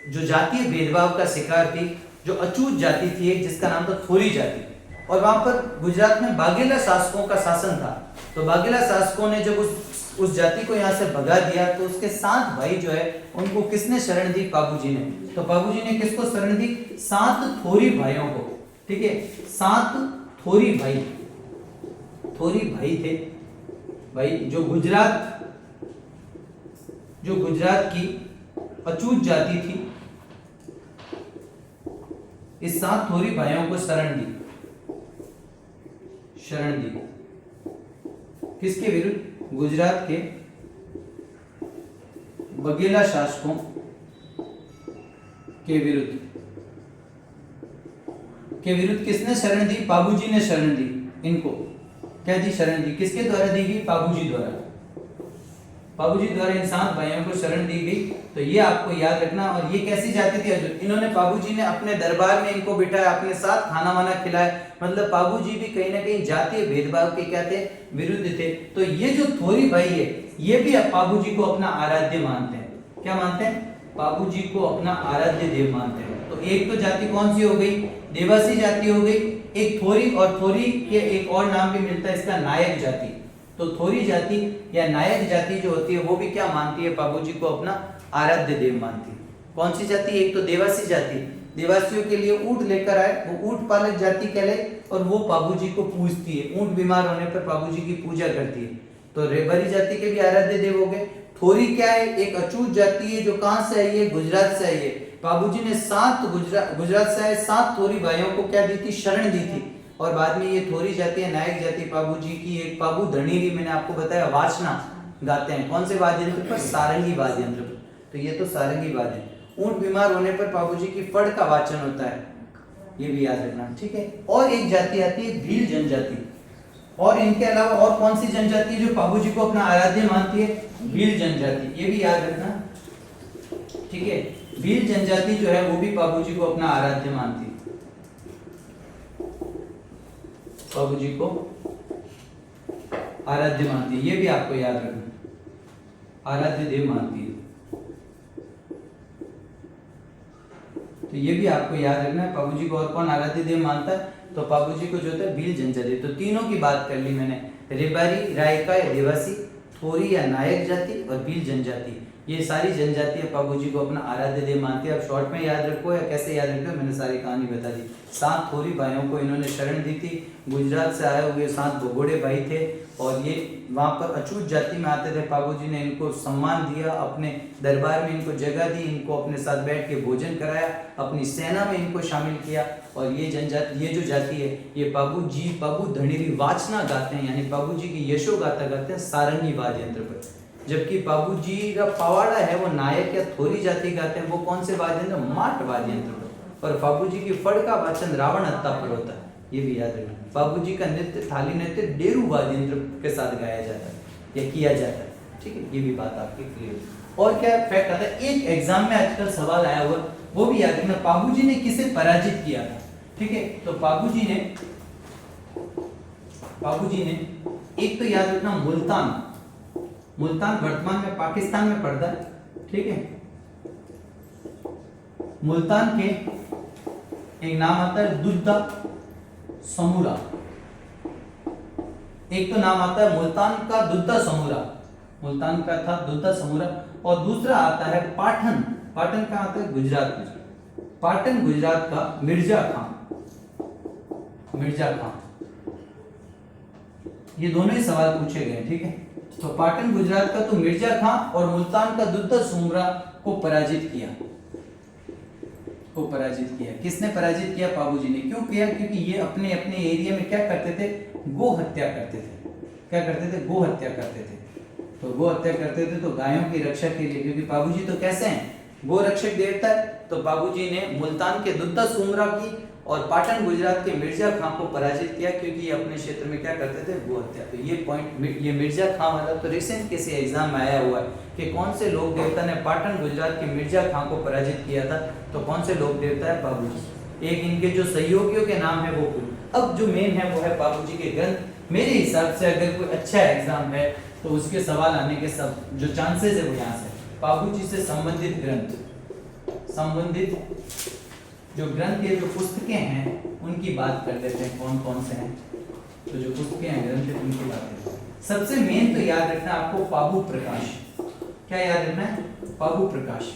जो जातीय भेदभाव का शिकार थी, जो अछूत जाति थी एक, जिसका नाम था थोरी जाति। और वहां पर गुजरात में बाघेला शासकों का शासन था। तो बाघेला शासकों ने जब उस जाति को यहाँ से भगा दिया, तो उसके 7 भाई जो है उनको किसने शरण दी? पाबूजी ने। तो पाबूजी ने किसको शरण दी? 7 थोरी भाइयों को। ठीक है, 7 थोरी भाई, थोरी भाई थे भाई, जो गुजरात की अछूत जाति थी। इस 7 थोरी भाइयों को शरण दी। किसके विरुद्ध? गुजरात के बघेला शासकों के विरुद्ध। किसने शरण दी? पाबूजी ने शरण दी इनको। क्या दी? शरण दी। किसके द्वारा दी गई? पाबूजी द्वारा। पाबूजी द्वारा इन 7 भाइयों को शरण दी गई। तो ये आपको याद रखना। और ये कैसी जाति थी? इन्होंने, पाबूजी ने अपने दरबार में इनको बिठाया, अपने साथ खाना वाना खिलाया। मतलब पाबूजी भी कहीं ना कहीं जातीय भेदभाव के क्या थे? विरुद्ध थे। तो ये जो थोरी भाई है, ये भी पाबूजी को अपना आराध्य मानते हैं। क्या मानते हैं? पाबूजी को अपना आराध्य देव मानते हैं। तो एक तो जाति कौन सी हो गई? देवासी जाति हो गई। एक थोरी, और थोरी के एक और नाम भी मिलता है इसका, नायक जाति। तो थोरी जाति या नायक जाति जो होती है वो भी क्या मानती है? पाबूजी को अपना आराध्य देव मानती है। कौन सी जाति? एक तो देवासी जाति, देवासियों के लिए ऊंट लेकर आए, वो ऊंट पालक जाति कहलाए, और वो पाबूजी को पूजती है। ऊंट बीमार होने पर पाबूजी की पूजा करती है। तो रेबारी जाति के भी आराध्य देव हो गए। थोरी क्या है? एक अछूत जाति है जो कहां से आई है? गुजरात से आई है। पाबूजी ने 7 गुजरात से आए 7 थोरी भाइयों को क्या दी थी? शरण दी थी। और बाद में ये थोरी जाति है नायक जाति पाबूजी की। एक पाबू धनीरी, मैंने आपको बताया, वाचना गाते हैं। कौन से वाद्य यंत्र पर? सारंगी वाद्य यंत्र पर। तो ये तो सारंगी वाद्य। ऊंट बीमार होने पर पाबूजी की फड़ का वाचन होता है, ये भी याद रखना। ठीक है, और एक जाति आती है भील जनजाति। और इनके अलावा और कौन सी जनजाति है जो पाबूजी को अपना आराध्य मानती है? भील जनजाति, ये भी याद रखना। ठीक है, भील जनजाति जो है वो भी पाबूजी को अपना आराध्य मानती है। पाबूजी को आराध्य मानती है, ये भी आपको याद रखना। आराध्य देव मानती है, तो ये भी आपको याद रखना है। पाबूजी को और कौन आराध्य देव मानता है? तो पाबूजी को जो होता है भील जनजाति। तो तीनों की बात कर ली मैंने, रेबारी, रायका या देवासी, थोरी या नायक जाति और भील जनजाति। ये सारी जनजातियां पाबूजी को अपना आराध्य देव मानती है। अब शॉर्ट में याद रखो या कैसे याद रखो, मैंने सारी कहानी बता दी। 7 थोरी भाइयों को इन्होंने शरण दी थी। गुजरात से आए हुए 7 भगोड़े भाई थे और ये वहां पर अछूत जाति में आते थे। पाबूजी ने इनको सम्मान दिया, अपने दरबार में इनको जगह दी, इनको अपने साथ बैठ के भोजन कराया, अपनी सेना में इनको शामिल किया। और ये जनजाति, ये जो जाति है, ये पाबू धनीरी वाचना गाते हैं, यानी पाबूजी की यशो गाता गाते हैं सारंगी वाद्य यंत्र पर। जबकि पाबूजी का पवाड़ा है वो नायक या थोरी जाति गाते हैं, वो कौन से वाद्य यंत्र? माट वाद्य यंत्र पर। और पाबूजी की फड़ का वाचन रावण हत्ता पर होता है, ये भी याद रखना। पाबूजी का नृत्य, थाली नृत्य डेरू वाद्य यंत्र के साथ गाया जाता है या किया जाता है। ठीक है, ये भी बात आपकी क्लियर। और क्या फैक्ट आता है, एक एग्जाम में आजकल सवाल आया हुआ, वो भी याद रखना। पाबूजी ने किसे पराजित किया था? ठीक है, तो पाबूजी ने एक तो याद रखना मुल्तान वर्तमान में पाकिस्तान में पड़ता है। ठीक है, मुल्तान के एक नाम आता है दुद्दा समूरा। एक तो नाम आता है मुल्तान का दुद्दा समूरा, मुल्तान का था दुद्दा समूरा। और दूसरा आता है पाटन का आता है गुजरात में। पाटन गुजरात का मिर्जा खान। ये दोनों ही सवाल पूछे गए। ठीक है, तो पाटन गुजरात का तो मिर्जा खां और मुल्तान का दुद्दा समूरा को पराजित किया। को पराजित किया। किसने पराजित किया? पाबूजी ने। क्यों किया? क्योंकि ये अपने अपने एरिया में क्या करते थे? गो हत्या करते थे। क्या करते थे? गो हत्या करते थे। तो गो हत्या करते थे तो गायों की रक्षा के लिए, क्योंकि पाबूजी तो कैसे हैं? गो रक्षक देवता है। तो पाबूजी ने मुल्तान के दुद्दा सुमरा की और पाटन गुजरात के मिर्जा खां को पराजित किया, क्योंकि ये अपने क्षेत्र में क्या करते थे? गो हत्या। तो ये पॉइंट, ये मिर्जा खां वाला तो रिसेंट किसी एग्जाम में आया हुआ है कि कौन से लोक देवता ने पाटन गुजरात के मिर्जा खां को पराजित किया था। तो कौन से लोक देवता है? पाबूजी। एक इनके जो सहयोगियों के नाम है वो कुल। अब जो मेन है वो है पाबूजी के ग्रंथ। मेरे हिसाब से अगर कोई अच्छा एग्जाम है तो उसके सवाल आने के सब जो चांसेस है वो यहाँ से पाबूजी से संबंधित ग्रंथ, संबंधित जो ग्रंथ या जो पुस्तकें हैं उनकी बात कर लेते हैं, कौन कौन से हैं। तो जो पुस्तकें हैं, ग्रंथ है, उनकी बात करते हैं। सबसे मेन तो याद रखना आपको पाबू प्रकाश। क्या याद रखना है? पाबू प्रकाश।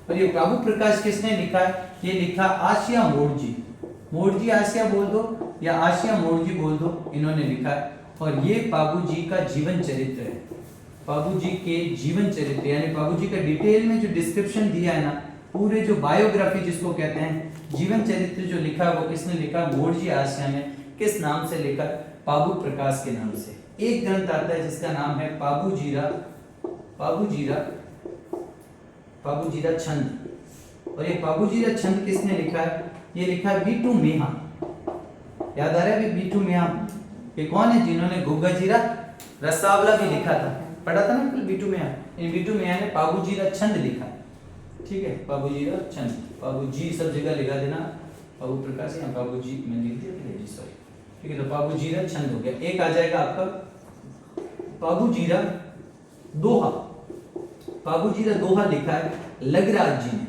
और ये पाबू प्रकाश किसने लिखा है? ये लिखा आशिया मोड़जी। मोड़जी आशिया बोल दो या आशिया मोड़जी बोल दो, इन्होंने लिखा है। और ये पाबूजी का जीवन चरित्र है। पाबूजी के जीवन चरित्र यानी पाबूजी का डिटेल में जो डिस्क्रिप्शन दिया है ना, पूरे जो बायोग्राफी जिसको कहते हैं, जीवन चरित्र जो लिखा वो किसने लिखा? मोड़जी आशिया ने। किस नाम से लिखा? पाबू प्रकाश के नाम से। एक ग्रंथ आता है जिसका नाम है पाबूजीरा, पाबूजीरा, पाबूजीरा छंद। और ये पाबूजीरा छंद किसने लिखा है? ये लिखा है बीटू मेहा। याद आ रहा है बीटू मेहा? ये कौन है? जिन्होंने गुग्गाजीरा रसावला भी लिखा था, पढ़ा था ना कल बीटू मेहा। इन बीटू मेहा ने पाबूजीरा छंद लिखा। ठीक है, पाबूजीरा छंद। पाबूजी सब जगह लिखा देना, पाबू प्रकाश या पाबूजी मैं लिख दिया जी, सॉरी। ठीक है, तो पाबूजीरा छंद हो गया। एक आ जाएगा आपका पाबूजीरा दोहा। पाबूजीरा दोहा लिखा है लगराज जी ने।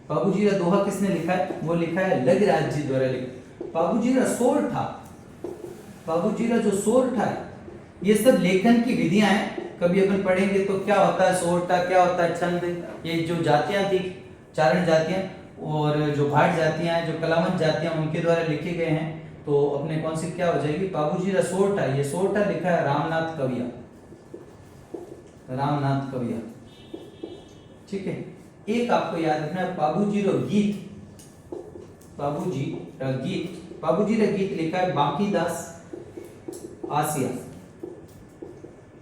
पाबूजीरा दोहा किसने लिखा है? वो लिखा है लगराज जी द्वारा लिखा। पाबूजीरा सोरठा, पाबूजीरा जो सोरठा है, ये सब लेखन की विधियां हैं। कभी अपन पढ़ेंगे तो क्या होता है सोरठा, क्या होता है छंद। ये जो जातियां थी, चारण जातियां और जो भाट जातियां हैं, जो कलावंत जातियां, उनके द्वारा लिखे गए हैं। तो अपने कौन सी क्या हो जाएगी? पाबूजीरा सोरठा। ये सोरठा लिखा है रामनाथ कविया, रामनाथ कविया। ठीक है, एक आपको याद रखना है पाबूजीरा गीत। पाबूजीरा गीत, पाबूजीरा गीत लिखा है बांकीदास आसिया।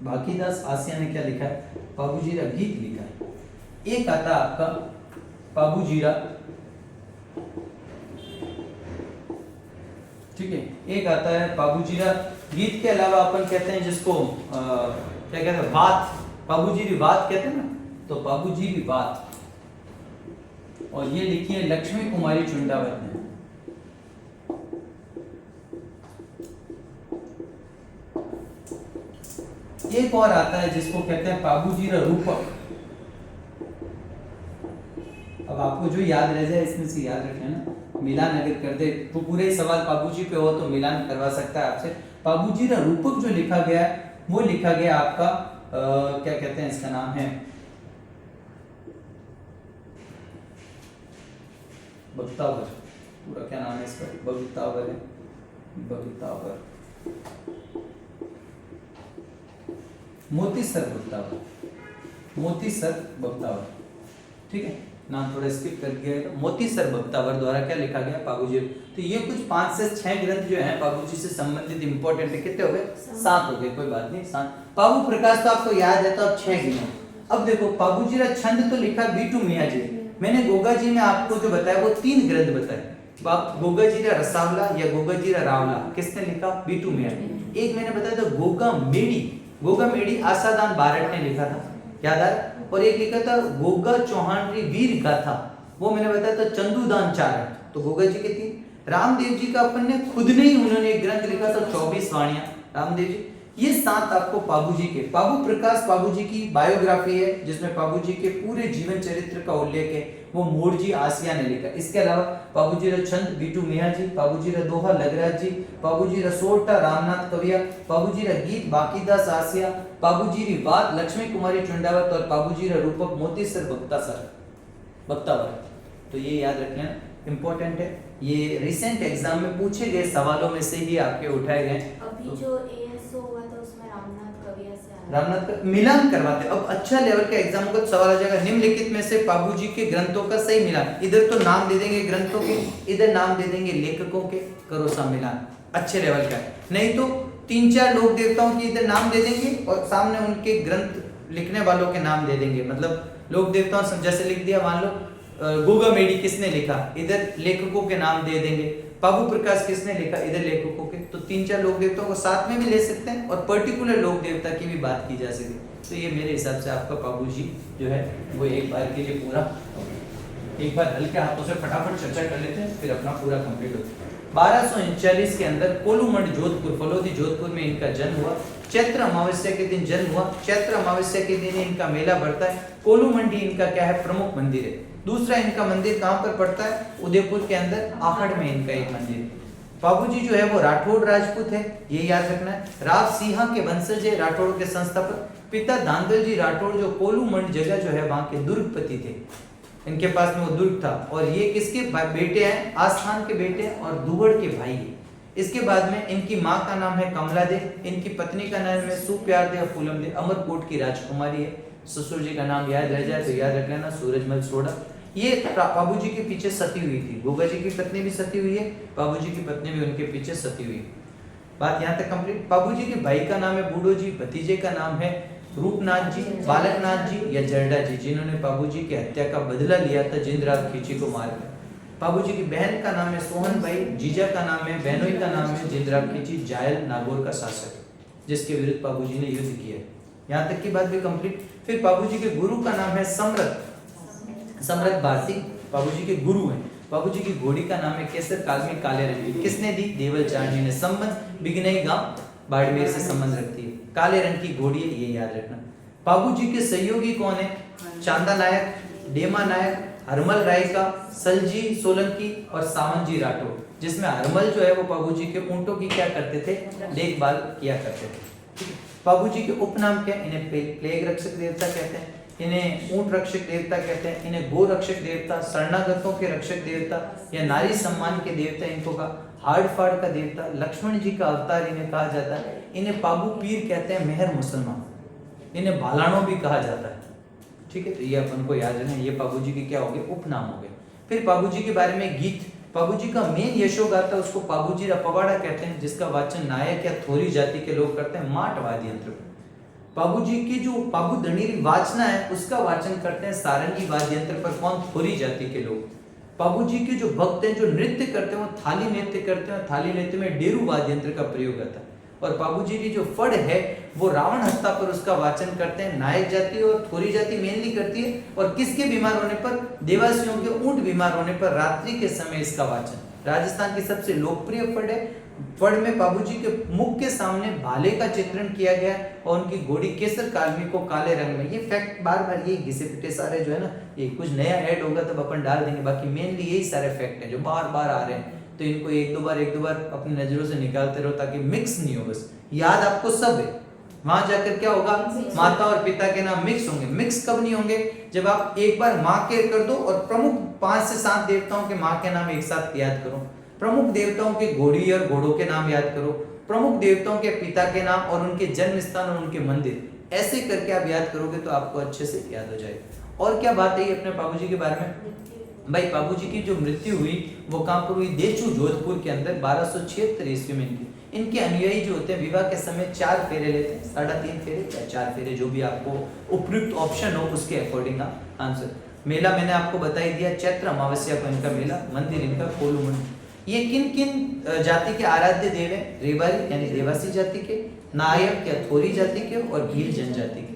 बांकीदास आसिया ने क्या लिखा है? पाबूजीरा गीत लिखा है। एक आता है आपका पाबूजीरा, ठीक है, एक आता है पाबूजीरा गीत। के अलावा अपन कहते हैं जिसको क्या कहते हैं? वात। पाबूजीरी वात कहते हैं ना, तो पाबूजीरी वात। और ये लिखी है लक्ष्मी कुमारी चुंडावत ने। एक और आता है जिसको कहते हैं पाबूजीरा रूपक। अब आपको जो याद रह जाए इसमें से याद रखें ना, मिलान अगर कर दे तो पूरे सवाल पाबूजी पे हो तो मिलान करवा सकता है आपसे। पाबूजीरा रूपक जो लिखा गया है वो लिखा गया आपका क्या कहते हैं, इसका नाम है बगतावर। पूरा क्या नाम है इसका? बगतावर है, बगतावर, मोतीसर बगतावर, मोतीसर बगतावर। ठीक है, नाम थोड़ा स्किप कर दिया है। मोतीसर बगतावर द्वारा क्या लिखा गया? पाबूजी। तो ये कुछ 5 से 6 ग्रंथ जो हैं पाबूजी से संबंधित इंपॉर्टेंट है। कितने हो गए? 7 हो गए, कोई बात नहीं 7। पाबू प्रकाश तो आपको याद है, तो अब 6 गिनो। अब देखो पाबूजीरा छंद तो लिखा बीटू मियाँ जी। मैंने गोगा जी में आपको जो बताया वो 3 ग्रंथ बताए। गोगाजीरा रसावला या गोगाजीरा रावला किसने लिखा? बीटू मियाँ। एक मैंने बताया था गोगा मेडी, गोगा मेडी आसादान बारट ने लिखा था, याद आ रहा? और एक लिखा था गोगा चौहानरी वीर गाथा, वो मैंने बताया था चंदूदान चारण। तो गोगा जी के 3। रामदेव जी का अपन ने खुद ने ही उन्होंने एक ग्रंथ लिखा था 24 वाणियां, रामदेव जी। ये 7 आपको पाबूजी के। पाबू प्रकाश पाबूजी की बायोग्राफी है जिसमें पाबूजी के पूरे जीवन चरित्र का उल्लेख है, वो मोड़जी आसिया ने लिखा। इसके अलावा पाबूजीरा छंद बीटू मियाँ जी, पाबूजीरा दोहा लगराज जी, पाबूजीरा सोरठा रामनाथ कविया, पाबूजीरा गीत बांकीदास आसिया, पाबूजीरी वात लक्ष्मी कुमारी चुंडावत और पाबूजीरा रूपक मोतीसर बगतावर। तो ये याद रखना इंपॉर्टेंट है। ये रिसेंट एग्जाम में पूछे गए सवालों में से ही आपके उठाए गए। अभी जो एएसओ हुआ था उसमें रामनाथ कविया से रामनाथ का मिलान करवाते। अब अच्छा लेवल का एग्जाम होगा तो सवाल आ जाएगा निम्नलिखित में से बाबूजी के ग्रंथों का सही मिलान। इधर तो नाम दे देंगे ग्रंथों के, इधर नाम दे देंगे लेखकों के, करो सा मिलान। अच्छे लेवल का है। नहीं तो 3-4 लोक देवताओं की इधर नाम दे देंगे और सामने उनके ग्रंथ लिखने वालों के नाम दे देंगे। मतलब लोक देवताओं जैसे लिख दिया, मान लो गोगामेडी किसने लिखा, इधर लेखकों के नाम दे देंगे। बाबू प्रकाश किसने लिखा, इधर लेखकों के। तो 3-4 लोक देवताओं को साथ में भी ले सकते हैं और पर्टिकुलर लोक देवता की भी बात की जा सकती है। तो ये मेरे हिसाब से आपका बाबू जी जो है वो एक बार के लिए पूरा, एक बार हल्के हाथों से फटाफट चर्चा कर लेते हैं, फिर अपना पूरा कंप्लीट होता है। 1239 के अंदर कोलूमंड जोधपुर, फलोदी जोधपुर में इनका जन्म हुआ। चैत्र अमावस्या के दिन जन्म हुआ। चैत्र अमावस्या के दिन इनका मेला बढ़ता है। कोलूमंडी इनका क्या है, प्रमुख मंदिर है। दूसरा इनका मंदिर कहाँ पर पड़ता है, उदयपुर के अंदर आहड़ में इनका एक मंदिर है। बाबूजी जो है वो राठौड़ राजपूत है, ये याद रखना है। राव सिंहा के वंशज है, राठौड़ के संस्थापक। पिता धांधल जी राठौड़ जो कोलूमंड जगह जो है वहां के दुर्गपति थे, इनके पास में वो दुर्ग था। और ये किसके बेटे हैं, आस्थान के बेटे हैं और दुगड़ के भाई हैं। इसके बाद में इनकी माँ का नाम है कमला दे, इनकी पत्नी का नाम है सुप्यार दे या फूलम दे, अमरकोट की राजकुमारी है। ससुर जी का नाम याद रह जाए तो याद रख लेना, सूरजमल सोडा। ये बाबूजी के पीछे सती हुई थी। गोगा जी की पत्नी भी सती हुई है, बाबूजी की पत्नी भी उनके पीछे सती हुई है। बात यहाँ तक कंप्लीट। बाबूजी के भाई का नाम है बूढ़ो जी, भतीजे का नाम है रूपनाथ जी, बालकनाथ जी या जरडा जी, जिन्होंने बाबूजी की हत्या का बदला लिया था जिंदराव खींची को मारकर। बाबूजी की बहन का नाम है सोहन भाई, जीजा का नाम है, बहनोई का नाम है जिंदराव खींची, जायल नागौर का शासक, जिसके विरुद्ध बाबूजी ने युद्ध किया। यहाँ तक की बात भी कंप्लीट। फिर बाबूजी के गुरु का नाम है सम्रत भारती, बाबूजी के गुरु हैं। बाबूजी की घोड़ी का नाम है केसर कालमी काले रंग की, किसने दी, देवल चारणी ने। संबंध बिगनई गांव बाड़मेर से संबंध रखती है। काले रंग की घोड़ी है, ये याद रखना। बाबूजी के सहयोगी कौन है, चांदा नायक, डेमा नायक, हरमल राय का, सलजी सोलंकी और सावन जी राठौर, जिसमें हरमल जो है वो बाबूजी के ऊंटों की क्या करते थे, देखभाल किया करते थे। बाबूजी के उपनाम क्या, इन्हें प्लेग रक्षक देवता कहते हैं, इन्हें ऊंट रक्षक देवता कहते हैं, इन्हें गो रक्षक देवता, शरणागतों के रक्षक देवता या नारी सम्मान के देवता इनको कहा, हाड़ फाड़ का देवता, लक्ष्मण जी का अवतार इन्हें कहा जाता है। इन्हें बाबू पीर कहते हैं, मेहर मुसलमान, इन्हें भालानो भी कहा जाता है। ठीक है, तो ये अपन को याद रखना, ये बाबूजी के क्या हो गए, उपनाम हो गए। फिर बाबूजी के बारे में गीत, बाबूजी का मेन यशोगाथा उसको बाबूजी रा पवाड़ा कहते हैं, जिसका वाचन नायक या थोरी जाति के लोग करते हैं माट वाद्य यंत्र। बाबूजी की जो बाबू दणीरी वाचना है उसका वाचन करते हैं सारंगी वाद्य यंत्र पर, कौन, थोरी जाति के लोग। बाबूजी के जो भक्त हैं जो नृत्य करते हैं वो थाली नृत्य करते हैं, थाली नृत्य में डेरू वाद्य यंत्र का प्रयोग होता है। और बाबूजी की जो फड़ है वो रावण हत्ता पर उसका वाचन करते हैं नायक जाति और थोरी जाति मेनली करती है। और किसके बीमार होने पर, देवासियों के ऊंट बीमार होने पर रात्रि के समय इसका वाचन। राजस्थान की सबसे लोकप्रिय फड़ है। फड़ में बाबूजी के मुख के सामने भाले का चित्रण किया गया और उनकी घोड़ी केसर कालमी को काले रंग में। ये फैक्ट बार बार ये घिसे पिटे सारे जो है ना, ये कुछ नया ऐड होगा तब अपन डाल देंगे, बाकी मेनली यही सारे फैक्ट हैं जो बार बार आ रहे हैं। तो इनको एक दो बार अपनी नजरों से निकालते रहो ताकि मिक्स नहीं हो, बस याद आपको सब है। वहां जाकर क्या होगा, माता और पिता के नाम मिक्स होंगे। मिक्स कब नहीं होंगे, जब आप एक बार माँ के कर दो और प्रमुख 5 से 7 देवताओं के माँ के नाम एक साथ याद करो, प्रमुख देवताओं के घोड़ी और घोड़ों के नाम याद करो, प्रमुख देवताओं के पिता के नाम और उनके जन्म स्थान और उनके मंदिर, ऐसे करके आप याद करोगे तो आपको अच्छे से याद हो जाएगा। और क्या बात है अपने बाबूजी के बारे में, भाई बाबूजी की जो मृत्यु हुई वो कहाँ पर हुई, देचू जोधपुर के अंदर 1276 ईस्वी में। इनके अनुयायी जो होते हैं विवाह के समय 4 फेरे लेते हैं, 3.5 फेरे या 4 फेरे, जो भी आपको उपयुक्त ऑप्शन हो उसके अकॉर्डिंग आप आंसर। मेला मैंने आपको बता ही दिया, चैत्र अमावस्या को इनका मेला, मंदिर इनका कोलूमंड। ये किन किन जाति के आराध्य देव हैं, रेवारी यानी देवासी जाति के, नायक या थोरी जाति के और भील जनजाति के।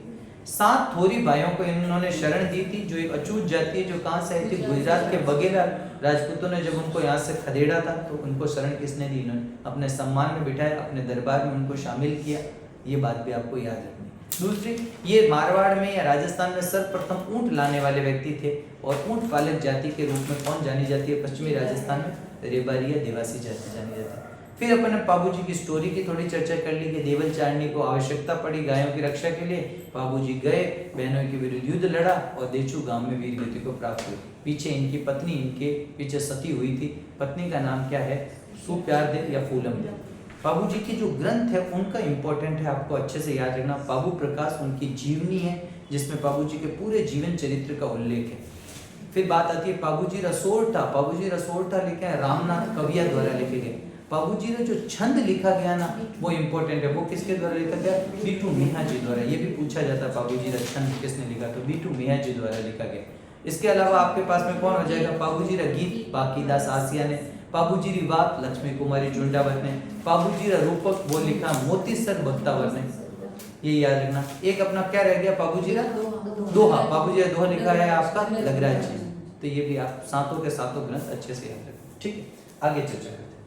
7 थोरी भाइयों को इन्होंने शरण दी थी, जो एक अछूत जाति है जो कहाँ से आई थी, गुजरात के बघेला राजपूतों ने जब उनको यहाँ से खदेड़ा था तो उनको शरण किसने दी, इन्होंने अपने सम्मान में बिठाया, अपने दरबार में उनको शामिल किया। ये बात भी आपको याद रखनी। दूसरी, ये मारवाड़ में या राजस्थान में सर्वप्रथम ऊंट लाने वाले व्यक्ति थे और ऊंट पालक जाति के रूप में कौन जानी जाती है, पश्चिमी राजस्थान में रेबारी या देवासी जाति जानी जाती है। फिर अपन ने बाबूजी की स्टोरी की थोड़ी चर्चा कर ली कि देवल चारणी को आवश्यकता पड़ी गायों की रक्षा के लिए, बाबूजी गए, बहनों के विरुद्ध युद्ध लड़ा और देचू गांव में वीर गति को प्राप्त हुई। पीछे इनकी पत्नी इनके पीछे सती हुई थी, पत्नी का नाम क्या है, सुप्यार देव या फूलम देव। बाबूजी की जो ग्रंथ है उनका इंपॉर्टेंट है, आपको अच्छे से याद रखना। बाबू प्रकाश उनकी जीवनी है जिसमें बाबूजी के पूरे जीवन चरित्र का उल्लेख है। फिर बात आती है बाबूजी रसोल्टा। बाबूजी रसोल्टा लिखे हैं रामनाथ कविया द्वारा लिखे गए। बाबूजी ने जो छंद लिखा गया ना वो इम्पोर्टेंट है, वो किसके द्वारा लिखा गया? बीटू मियाँ जी द्वारा। ये भी पूछा जाता है बाबूजी का छंद किसने लिखा, तो बीटू मियाँ जी द्वारा लिखा गया। इसके अलावा आपके पास में कौन हो जाएगा? बाबूजी रा गीत बाकीदास आसिया ने, बाबूजी री बात लक्ष्मी कुमारी झुंडावत ने, बाबूजी रा रूपक वो लिखा मोतीसर भक्तावर ने, ये याद रखना। एक अपना क्या रह गया? बाबूजी रा दोहा। बाबूजी रा दोहा लिखा है आपका लगराज जी। तो ये भी आप सातों के सातों ग्रंथ अच्छे से याद रखें। ठीक है, आगे चर्चा करते हैं।